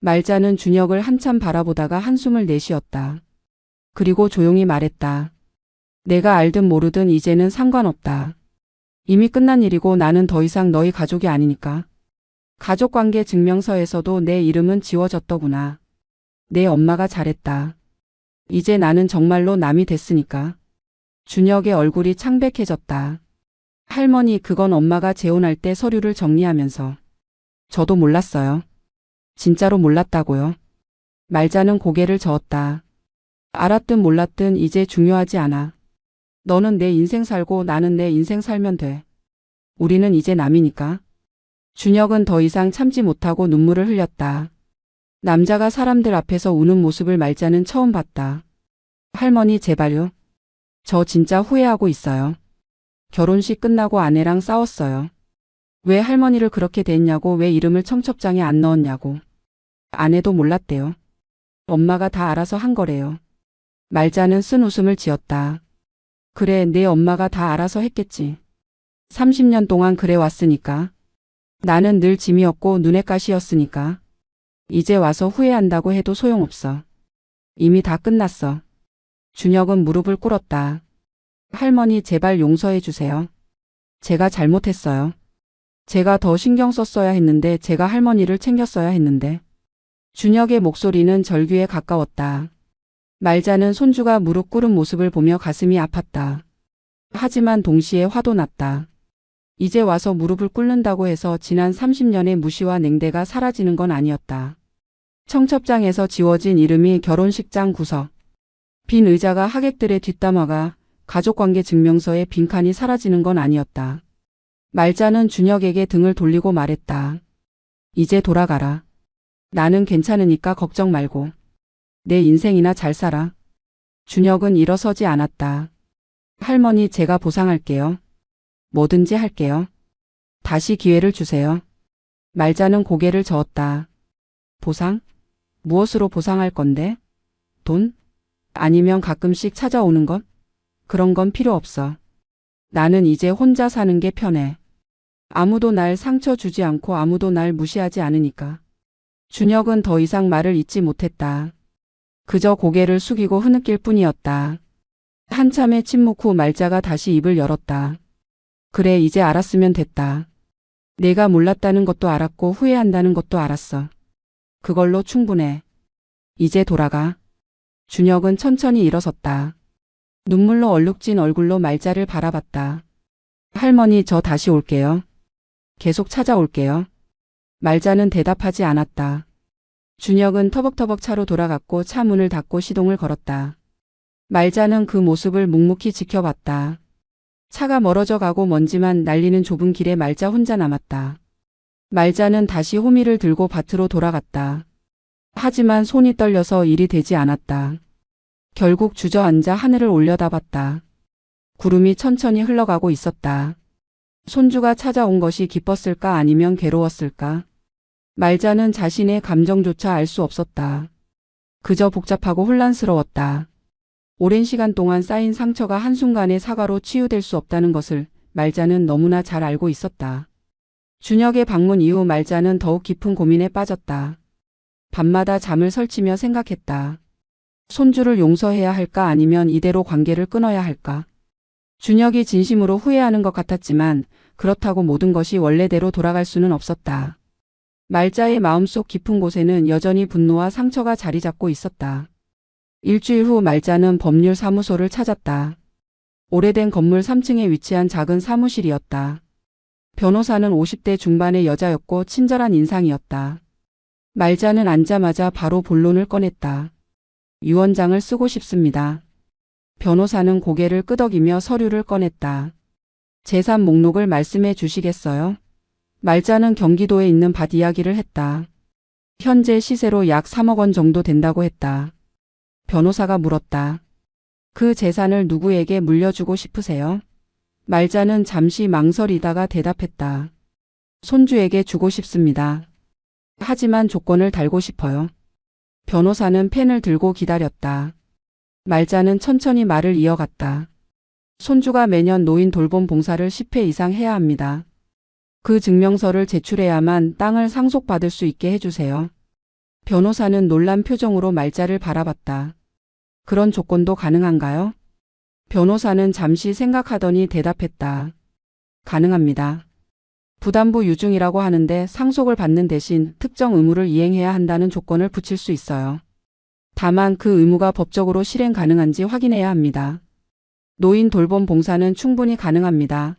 말자는 준혁을 한참 바라보다가 한숨을 내쉬었다. 그리고 조용히 말했다. 내가 알든 모르든 이제는 상관없다. 이미 끝난 일이고 나는 더 이상 너희 가족이 아니니까. 가족관계 증명서에서도 내 이름은 지워졌더구나. 내 엄마가 잘했다. 이제 나는 정말로 남이 됐으니까. 준혁의 얼굴이 창백해졌다. 할머니 그건 엄마가 재혼할 때 서류를 정리하면서. 저도 몰랐어요. 진짜로 몰랐다고요. 말자는 고개를 저었다. 알았든 몰랐든 이제 중요하지 않아. 너는 내 인생 살고 나는 내 인생 살면 돼. 우리는 이제 남이니까. 준혁은 더 이상 참지 못하고 눈물을 흘렸다. 남자가 사람들 앞에서 우는 모습을 말자는 처음 봤다. 할머니 제발요. 저 진짜 후회하고 있어요. 결혼식 끝나고 아내랑 싸웠어요. 왜 할머니를 그렇게 대했냐고 왜 이름을 청첩장에 안 넣었냐고. 아내도 몰랐대요. 엄마가 다 알아서 한 거래요. 말자는 쓴 웃음을 지었다. 그래 내 엄마가 다 알아서 했겠지. 30년 동안 그래 왔으니까. 나는 늘 짐이었고 눈의 가시였으니까. 이제 와서 후회한다고 해도 소용없어. 이미 다 끝났어. 준혁은 무릎을 꿇었다. 할머니 제발 용서해 주세요. 제가 잘못했어요. 제가 더 신경 썼어야 했는데 제가 할머니를 챙겼어야 했는데. 준혁의 목소리는 절규에 가까웠다. 말자는 손주가 무릎 꿇은 모습을 보며 가슴이 아팠다. 하지만 동시에 화도 났다. 이제 와서 무릎을 꿇는다고 해서 지난 30년의 무시와 냉대가 사라지는 건 아니었다. 청첩장에서 지워진 이름이 결혼식장 구석. 빈 의자가 하객들의 뒷담화가 가족관계 증명서에 빈칸이 사라지는 건 아니었다. 말자는 준혁에게 등을 돌리고 말했다. 이제 돌아가라. 나는 괜찮으니까 걱정 말고. 내 인생이나 잘 살아. 준혁은 일어서지 않았다. 할머니 제가 보상할게요. 뭐든지 할게요. 다시 기회를 주세요. 말자는 고개를 저었다. 보상? 무엇으로 보상할 건데? 돈? 아니면 가끔씩 찾아오는 것? 그런 건 필요 없어. 나는 이제 혼자 사는 게 편해. 아무도 날 상처 주지 않고 아무도 날 무시하지 않으니까. 준혁은 더 이상 말을 잇지 못했다. 그저 고개를 숙이고 흐느낄 뿐이었다. 한참의 침묵 후 말자가 다시 입을 열었다. 그래 이제 알았으면 됐다. 내가 몰랐다는 것도 알았고 후회한다는 것도 알았어. 그걸로 충분해. 이제 돌아가. 준혁은 천천히 일어섰다. 눈물로 얼룩진 얼굴로 말자를 바라봤다. 할머니 저 다시 올게요. 계속 찾아올게요. 말자는 대답하지 않았다. 준혁은 터벅터벅 차로 돌아갔고 차 문을 닫고 시동을 걸었다. 말자는 그 모습을 묵묵히 지켜봤다. 차가 멀어져 가고 먼지만 날리는 좁은 길에 말자 혼자 남았다. 말자는 다시 호미를 들고 밭으로 돌아갔다. 하지만 손이 떨려서 일이 되지 않았다. 결국 주저앉아 하늘을 올려다봤다. 구름이 천천히 흘러가고 있었다. 손주가 찾아온 것이 기뻤을까 아니면 괴로웠을까? 말자는 자신의 감정조차 알 수 없었다. 그저 복잡하고 혼란스러웠다. 오랜 시간 동안 쌓인 상처가 한순간에 사과로 치유될 수 없다는 것을 말자는 너무나 잘 알고 있었다. 준혁의 방문 이후 말자는 더욱 깊은 고민에 빠졌다. 밤마다 잠을 설치며 생각했다. 손주를 용서해야 할까 아니면 이대로 관계를 끊어야 할까? 준혁이 진심으로 후회하는 것 같았지만 그렇다고 모든 것이 원래대로 돌아갈 수는 없었다. 말자의 마음속 깊은 곳에는 여전히 분노와 상처가 자리 잡고 있었다. 일주일 후 말자는 법률사무소를 찾았다. 오래된 건물 3층에 위치한 작은 사무실이었다. 변호사는 50대 중반의 여자였고 친절한 인상이었다. 말자는 앉자마자 바로 본론을 꺼냈다. 유언장을 쓰고 싶습니다. 변호사는 고개를 끄덕이며 서류를 꺼냈다. 재산 목록을 말씀해 주시겠어요? 말자는 경기도에 있는 밭 이야기를 했다. 현재 시세로 약 3억 원 정도 된다고 했다. 변호사가 물었다. 그 재산을 누구에게 물려주고 싶으세요? 말자는 잠시 망설이다가 대답했다. 손주에게 주고 싶습니다. 하지만 조건을 달고 싶어요. 변호사는 펜을 들고 기다렸다. 말자는 천천히 말을 이어갔다. 손주가 매년 노인 돌봄 봉사를 10회 이상 해야 합니다. 그 증명서를 제출해야만 땅을 상속받을 수 있게 해주세요. 변호사는 놀란 표정으로 말자를 바라봤다. 그런 조건도 가능한가요? 변호사는 잠시 생각하더니 대답했다. 가능합니다. 부담부 유증이라고 하는데 상속을 받는 대신 특정 의무를 이행해야 한다는 조건을 붙일 수 있어요. 다만 그 의무가 법적으로 실행 가능한지 확인해야 합니다. 노인 돌봄 봉사는 충분히 가능합니다.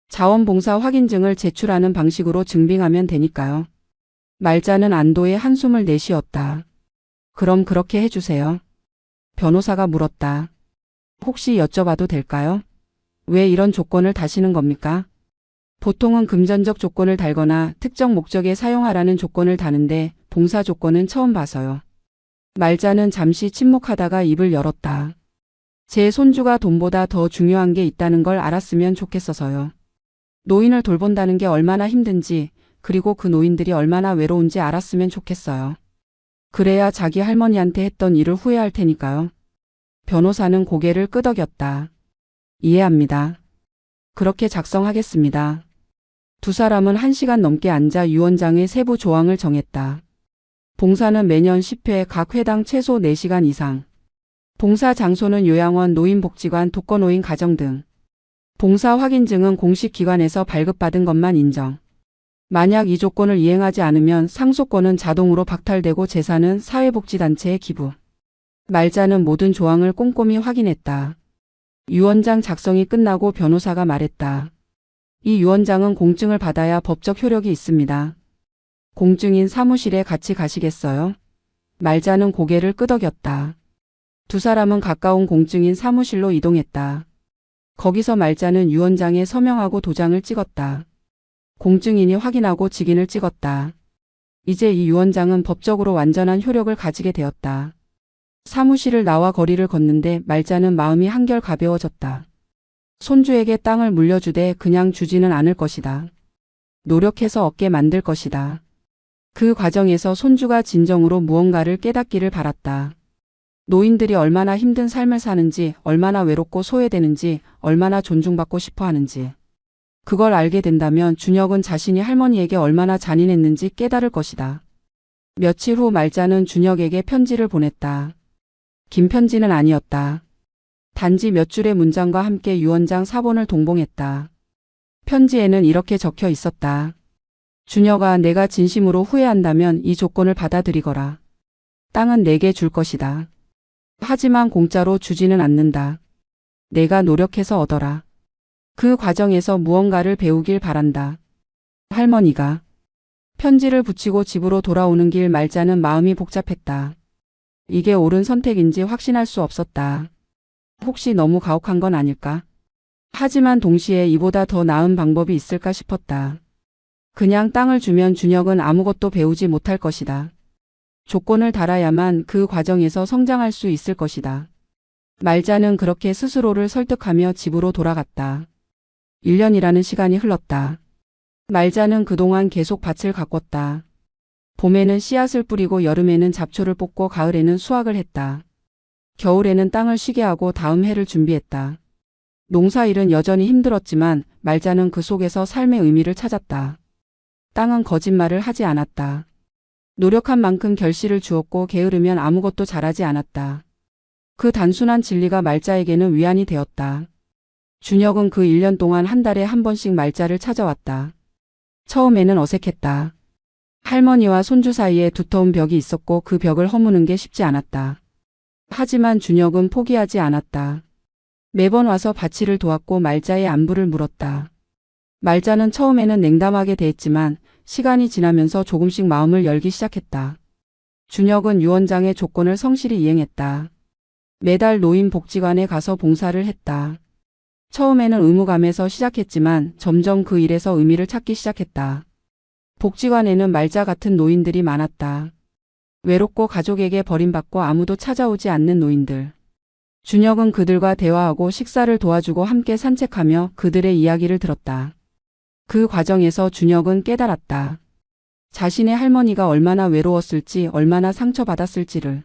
자원봉사 확인증을 제출하는 방식으로 증빙하면 되니까요. 말자는 안도의 한숨을 내쉬었다. 그럼 그렇게 해주세요. 변호사가 물었다. 혹시 여쭤봐도 될까요? 왜 이런 조건을 다시는 겁니까? 보통은 금전적 조건을 달거나 특정 목적에 사용하라는 조건을 다는데 봉사 조건은 처음 봐서요. 말자는 잠시 침묵하다가 입을 열었다. 제 손주가 돈보다 더 중요한 게 있다는 걸 알았으면 좋겠어서요. 노인을 돌본다는 게 얼마나 힘든지 그리고 그 노인들이 얼마나 외로운지 알았으면 좋겠어요. 그래야 자기 할머니한테 했던 일을 후회할 테니까요. 변호사는 고개를 끄덕였다. 이해합니다. 그렇게 작성하겠습니다. 두 사람은 1시간 넘게 앉아 유언장의 세부 조항을 정했다. 봉사는 매년 10회 각 회당 최소 4시간 이상. 봉사 장소는 요양원, 노인복지관, 독거노인 가정 등. 봉사 확인증은 공식 기관에서 발급받은 것만 인정. 만약 이 조건을 이행하지 않으면 상속권은 자동으로 박탈되고 재산은 사회복지단체에 기부. 말자는 모든 조항을 꼼꼼히 확인했다. 유언장 작성이 끝나고 변호사가 말했다. 이 유언장은 공증을 받아야 법적 효력이 있습니다. 공증인 사무실에 같이 가시겠어요? 말자는 고개를 끄덕였다. 두 사람은 가까운 공증인 사무실로 이동했다. 거기서 말자는 유언장에 서명하고 도장을 찍었다. 공증인이 확인하고 직인을 찍었다. 이제 이 유언장은 법적으로 완전한 효력을 가지게 되었다. 사무실을 나와 거리를 걷는데 말자는 마음이 한결 가벼워졌다. 손주에게 땅을 물려주되 그냥 주지는 않을 것이다. 노력해서 얻게 만들 것이다. 그 과정에서 손주가 진정으로 무언가를 깨닫기를 바랐다. 노인들이 얼마나 힘든 삶을 사는지, 얼마나 외롭고 소외되는지, 얼마나 존중받고 싶어 하는지. 그걸 알게 된다면 준혁은 자신이 할머니에게 얼마나 잔인했는지 깨달을 것이다. 며칠 후 말자는 준혁에게 편지를 보냈다. 긴 편지는 아니었다. 단지 몇 줄의 문장과 함께 유언장 사본을 동봉했다. 편지에는 이렇게 적혀 있었다. 준혁아, 내가 진심으로 후회한다면 이 조건을 받아들이거라. 땅은 내게 줄 것이다. 하지만 공짜로 주지는 않는다. 내가 노력해서 얻어라. 그 과정에서 무언가를 배우길 바란다. 할머니가. 편지를 붙이고 집으로 돌아오는 길 말자는 마음이 복잡했다. 이게 옳은 선택인지 확신할 수 없었다. 혹시 너무 가혹한 건 아닐까? 하지만 동시에 이보다 더 나은 방법이 있을까 싶었다. 그냥 땅을 주면 준혁은 아무것도 배우지 못할 것이다. 조건을 달아야만 그 과정에서 성장할 수 있을 것이다. 말자는 그렇게 스스로를 설득하며 집으로 돌아갔다. 1년이라는 시간이 흘렀다. 말자는 그동안 계속 밭을 가꿨다. 봄에는 씨앗을 뿌리고 여름에는 잡초를 뽑고 가을에는 수확을 했다. 겨울에는 땅을 쉬게 하고 다음 해를 준비했다. 농사일은 여전히 힘들었지만 말자는 그 속에서 삶의 의미를 찾았다. 땅은 거짓말을 하지 않았다. 노력한 만큼 결실을 주었고 게으르면 아무것도 자라지 않았다. 그 단순한 진리가 말자에게는 위안이 되었다. 준혁은 그 1년 동안 한 달에 한 번씩 말자를 찾아왔다. 처음에는 어색했다. 할머니와 손주 사이에 두터운 벽이 있었고 그 벽을 허무는 게 쉽지 않았다. 하지만 준혁은 포기하지 않았다. 매번 와서 밭일을 도왔고 말자의 안부를 물었다. 말자는 처음에는 냉담하게 대했지만 시간이 지나면서 조금씩 마음을 열기 시작했다. 준혁은 유원장의 조건을 성실히 이행했다. 매달 노인복지관에 가서 봉사를 했다. 처음에는 의무감에서 시작했지만 점점 그 일에서 의미를 찾기 시작했다. 복지관에는 말자 같은 노인들이 많았다. 외롭고 가족에게 버림받고 아무도 찾아오지 않는 노인들. 준혁은 그들과 대화하고 식사를 도와주고 함께 산책하며 그들의 이야기를 들었다. 그 과정에서 준혁은 깨달았다. 자신의 할머니가 얼마나 외로웠을지, 얼마나 상처받았을지를.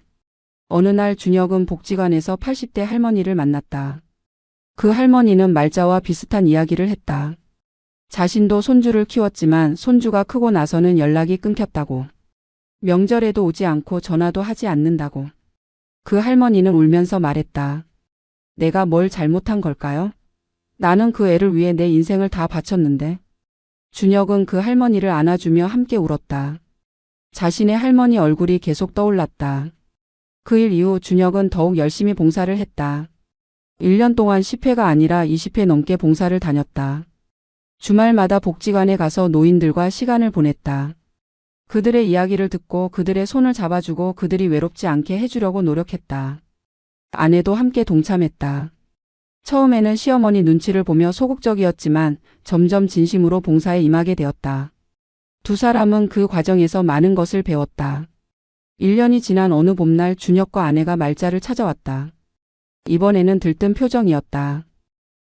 어느 날 준혁은 복지관에서 80대 할머니를 만났다. 그 할머니는 말자와 비슷한 이야기를 했다. 자신도 손주를 키웠지만 손주가 크고 나서는 연락이 끊겼다고. 명절에도 오지 않고 전화도 하지 않는다고. 그 할머니는 울면서 말했다. 내가 뭘 잘못한 걸까요? 나는 그 애를 위해 내 인생을 다 바쳤는데. 준혁은 그 할머니를 안아주며 함께 울었다. 자신의 할머니 얼굴이 계속 떠올랐다. 그 일 이후 준혁은 더욱 열심히 봉사를 했다. 1년 동안 10회가 아니라 20회 넘게 봉사를 다녔다. 주말마다 복지관에 가서 노인들과 시간을 보냈다. 그들의 이야기를 듣고 그들의 손을 잡아주고 그들이 외롭지 않게 해주려고 노력했다. 아내도 함께 동참했다. 처음에는 시어머니 눈치를 보며 소극적이었지만 점점 진심으로 봉사에 임하게 되었다. 두 사람은 그 과정에서 많은 것을 배웠다. 1년이 지난 어느 봄날 준혁과 아내가 말자를 찾아왔다. 이번에는 들뜬 표정이었다.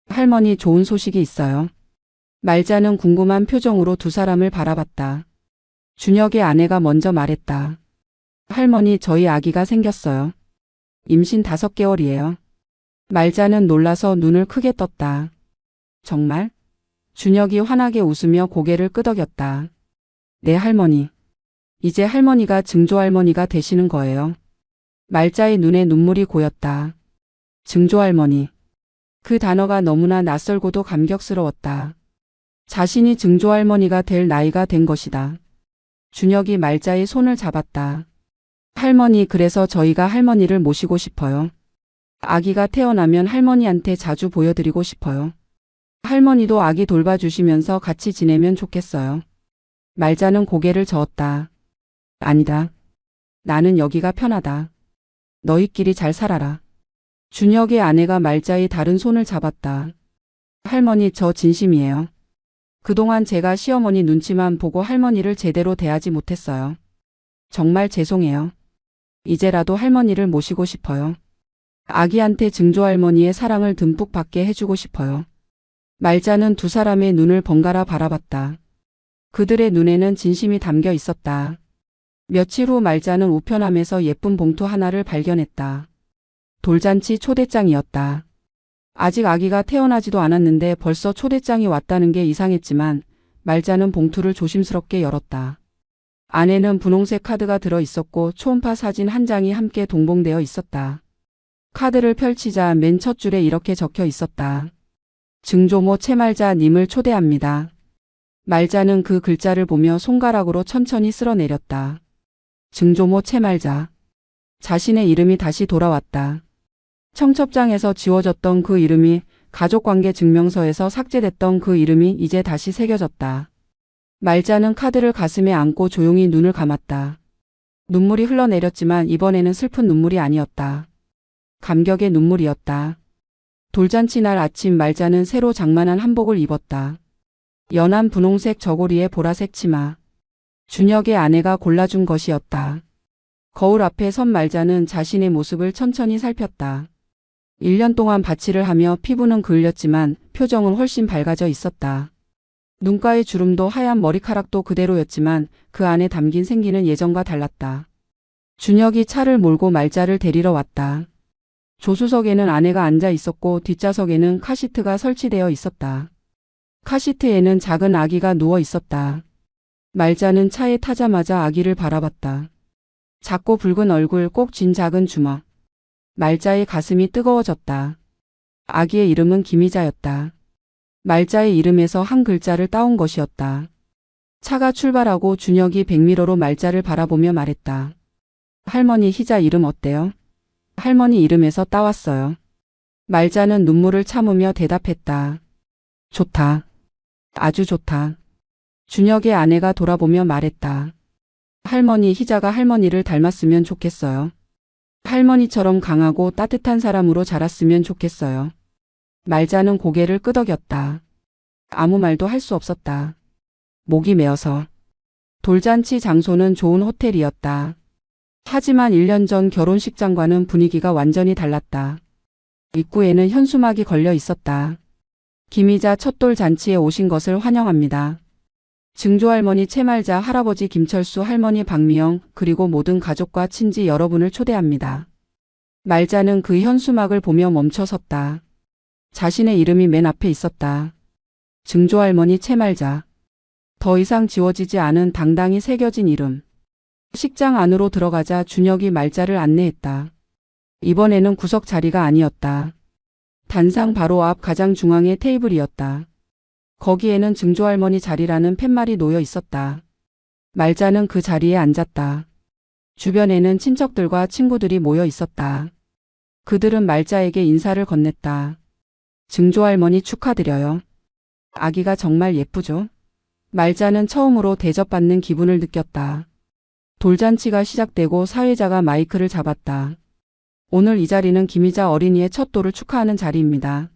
할머니, 좋은 소식이 있어요. 말자는 궁금한 표정으로 두 사람을 바라봤다. 준혁의 아내가 먼저 말했다. 할머니, 저희 아기가 생겼어요. 임신 5개월이에요. 말자는 놀라서 눈을 크게 떴다. 정말? 준혁이 환하게 웃으며 고개를 끄덕였다. 네, 할머니. 이제 할머니가 증조할머니가 되시는 거예요. 말자의 눈에 눈물이 고였다. 증조할머니. 그 단어가 너무나 낯설고도 감격스러웠다. 자신이 증조할머니가 될 나이가 된 것이다. 준혁이 말자의 손을 잡았다. 할머니, 그래서 저희가 할머니를 모시고 싶어요. 아기가 태어나면 할머니한테 자주 보여드리고 싶어요. 할머니도 아기 돌봐주시면서 같이 지내면 좋겠어요. 말자는 고개를 저었다. 아니다. 나는 여기가 편하다. 너희끼리 잘 살아라. 준혁의 아내가 말자의 다른 손을 잡았다. 할머니, 저 진심이에요. 그동안 제가 시어머니 눈치만 보고 할머니를 제대로 대하지 못했어요. 정말 죄송해요. 이제라도 할머니를 모시고 싶어요. 아기한테 증조할머니의 사랑을 듬뿍 받게 해주고 싶어요. 말자는 두 사람의 눈을 번갈아 바라봤다. 그들의 눈에는 진심이 담겨 있었다. 며칠 후 말자는 우편함에서 예쁜 봉투 하나를 발견했다. 돌잔치 초대장이었다. 아직 아기가 태어나지도 않았는데 벌써 초대장이 왔다는 게 이상했지만 말자는 봉투를 조심스럽게 열었다. 안에는 분홍색 카드가 들어 있었고 초음파 사진 한 장이 함께 동봉되어 있었다. 카드를 펼치자 맨 첫 줄에 이렇게 적혀 있었다. 증조모 채말자 님을 초대합니다. 말자는 그 글자를 보며 손가락으로 천천히 쓸어내렸다. 증조모 채말자. 자신의 이름이 다시 돌아왔다. 청첩장에서 지워졌던 그 이름이, 가족관계 증명서에서 삭제됐던 그 이름이 이제 다시 새겨졌다. 말자는 카드를 가슴에 안고 조용히 눈을 감았다. 눈물이 흘러내렸지만 이번에는 슬픈 눈물이 아니었다. 감격의 눈물이었다. 돌잔치 날 아침 말자는 새로 장만한 한복을 입었다. 연한 분홍색 저고리에 보라색 치마. 준혁의 아내가 골라준 것이었다. 거울 앞에 선 말자는 자신의 모습을 천천히 살폈다. 1년 동안 바치를 하며 피부는 그을렸지만 표정은 훨씬 밝아져 있었다. 눈가의 주름도 하얀 머리카락도 그대로였지만 그 안에 담긴 생기는 예전과 달랐다. 준혁이 차를 몰고 말자를 데리러 왔다. 조수석에는 아내가 앉아 있었고 뒷좌석에는 카시트가 설치되어 있었다. 카시트에는 작은 아기가 누워 있었다. 말자는 차에 타자마자 아기를 바라봤다. 작고 붉은 얼굴, 꼭 쥔 작은 주먹. 말자의 가슴이 뜨거워졌다. 아기의 이름은 김희자였다. 말자의 이름에서 한 글자를 따온 것이었다. 차가 출발하고 준혁이 백미러로 말자를 바라보며 말했다. 할머니, 희자 이름 어때요? 할머니 이름에서 따왔어요. 말자는 눈물을 참으며 대답했다. 좋다. 아주 좋다. 준혁의 아내가 돌아보며 말했다. 할머니, 희자가 할머니를 닮았으면 좋겠어요. 할머니처럼 강하고 따뜻한 사람으로 자랐으면 좋겠어요. 말자는 고개를 끄덕였다. 아무 말도 할 수 없었다. 목이 메어서. 돌잔치 장소는 좋은 호텔이었다. 하지만 1년 전 결혼식장과는 분위기가 완전히 달랐다. 입구에는 현수막이 걸려 있었다. 김희자 첫돌 잔치에 오신 것을 환영합니다. 증조할머니 채말자, 할아버지 김철수, 할머니 박미영, 그리고 모든 가족과 친지 여러분을 초대합니다. 말자는 그 현수막을 보며 멈춰섰다. 자신의 이름이 맨 앞에 있었다. 증조할머니 채말자. 더 이상 지워지지 않은 당당히 새겨진 이름. 식장 안으로 들어가자 준혁이 말자를 안내했다. 이번에는 구석 자리가 아니었다. 단상 바로 앞 가장 중앙의 테이블이었다. 거기에는 증조할머니 자리라는 팻말이 놓여 있었다. 말자는 그 자리에 앉았다. 주변에는 친척들과 친구들이 모여 있었다. 그들은 말자에게 인사를 건넸다. 증조할머니 축하드려요. 아기가 정말 예쁘죠? 말자는 처음으로 대접받는 기분을 느꼈다. 돌잔치가 시작되고 사회자가 마이크를 잡았다. 오늘 이 자리는 김희자 어린이의 첫 돌을 축하하는 자리입니다.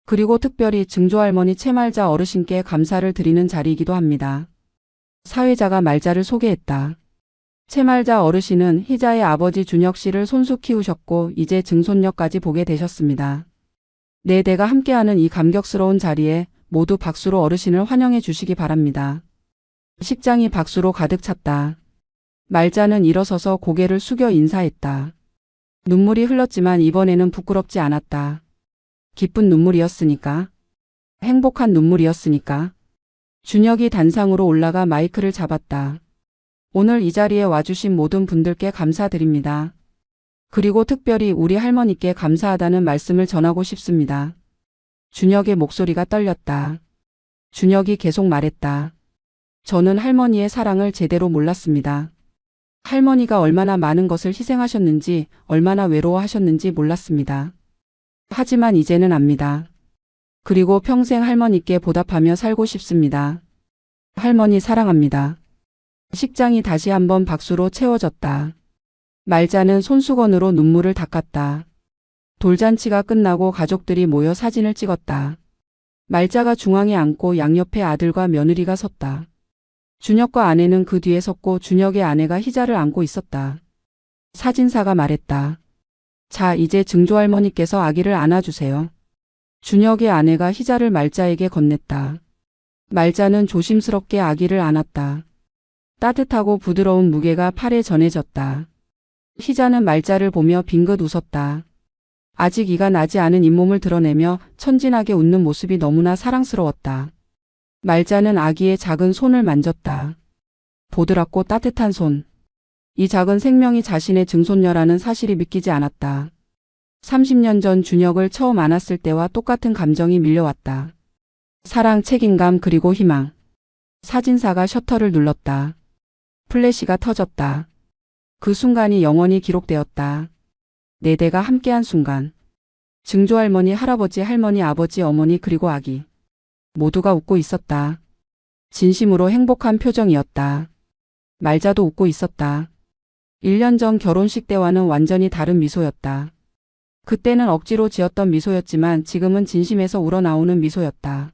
그리고 특별히 증조할머니 채말자 어르신께 감사를 드리는 자리이기도 합니다. 사회자가 말자를 소개했다. 채말자 어르신은 희자의 아버지 준혁 씨를 손수 키우셨고 이제 증손녀까지 보게 되셨습니다. 네 대가 함께하는 이 감격스러운 자리에 모두 박수로 어르신을 환영해 주시기 바랍니다. 식장이 박수로 가득 찼다. 말자는 일어서서 고개를 숙여 인사했다. 눈물이 흘렀지만 이번에는 부끄럽지 않았다. 기쁜 눈물이었으니까. 행복한 눈물이었으니까. 준혁이 단상으로 올라가 마이크를 잡았다. 오늘 이 자리에 와주신 모든 분들께 감사드립니다. 그리고 특별히 우리 할머니께 감사하다는 말씀을 전하고 싶습니다. 준혁의 목소리가 떨렸다. 준혁이 계속 말했다. 저는 할머니의 사랑을 제대로 몰랐습니다. 할머니가 얼마나 많은 것을 희생하셨는지, 얼마나 외로워하셨는지 몰랐습니다. 하지만 이제는 압니다. 그리고 평생 할머니께 보답하며 살고 싶습니다. 할머니 사랑합니다. 식장이 다시 한번 박수로 채워졌다. 말자는 손수건으로 눈물을 닦았다. 돌잔치가 끝나고 가족들이 모여 사진을 찍었다. 말자가 중앙에 앉고 양옆에 아들과 며느리가 섰다. 준혁과 아내는 그 뒤에 섰고 준혁의 아내가 희자를 안고 있었다. 사진사가 말했다. 자, 이제 증조할머니께서 아기를 안아주세요. 준혁의 아내가 희자를 말자에게 건넸다. 말자는 조심스럽게 아기를 안았다. 따뜻하고 부드러운 무게가 팔에 전해졌다. 희자는 말자를 보며 빙긋 웃었다. 아직 이가 나지 않은 잇몸을 드러내며 천진하게 웃는 모습이 너무나 사랑스러웠다. 말자는 아기의 작은 손을 만졌다. 보드랍고 따뜻한 손. 이 작은 생명이 자신의 증손녀라는 사실이 믿기지 않았다. 30년 전 준혁을 처음 안았을 때와 똑같은 감정이 밀려왔다. 사랑, 책임감, 그리고 희망. 사진사가 셔터를 눌렀다. 플래시가 터졌다. 그 순간이 영원히 기록되었다. 네 대가 함께한 순간. 증조할머니, 할아버지, 할머니, 아버지, 어머니, 그리고 아기. 모두가 웃고 있었다. 진심으로 행복한 표정이었다. 말자도 웃고 있었다. 1년 전 결혼식 때와는 완전히 다른 미소였다. 그때는 억지로 지었던 미소였지만 지금은 진심에서 우러나오는 미소였다.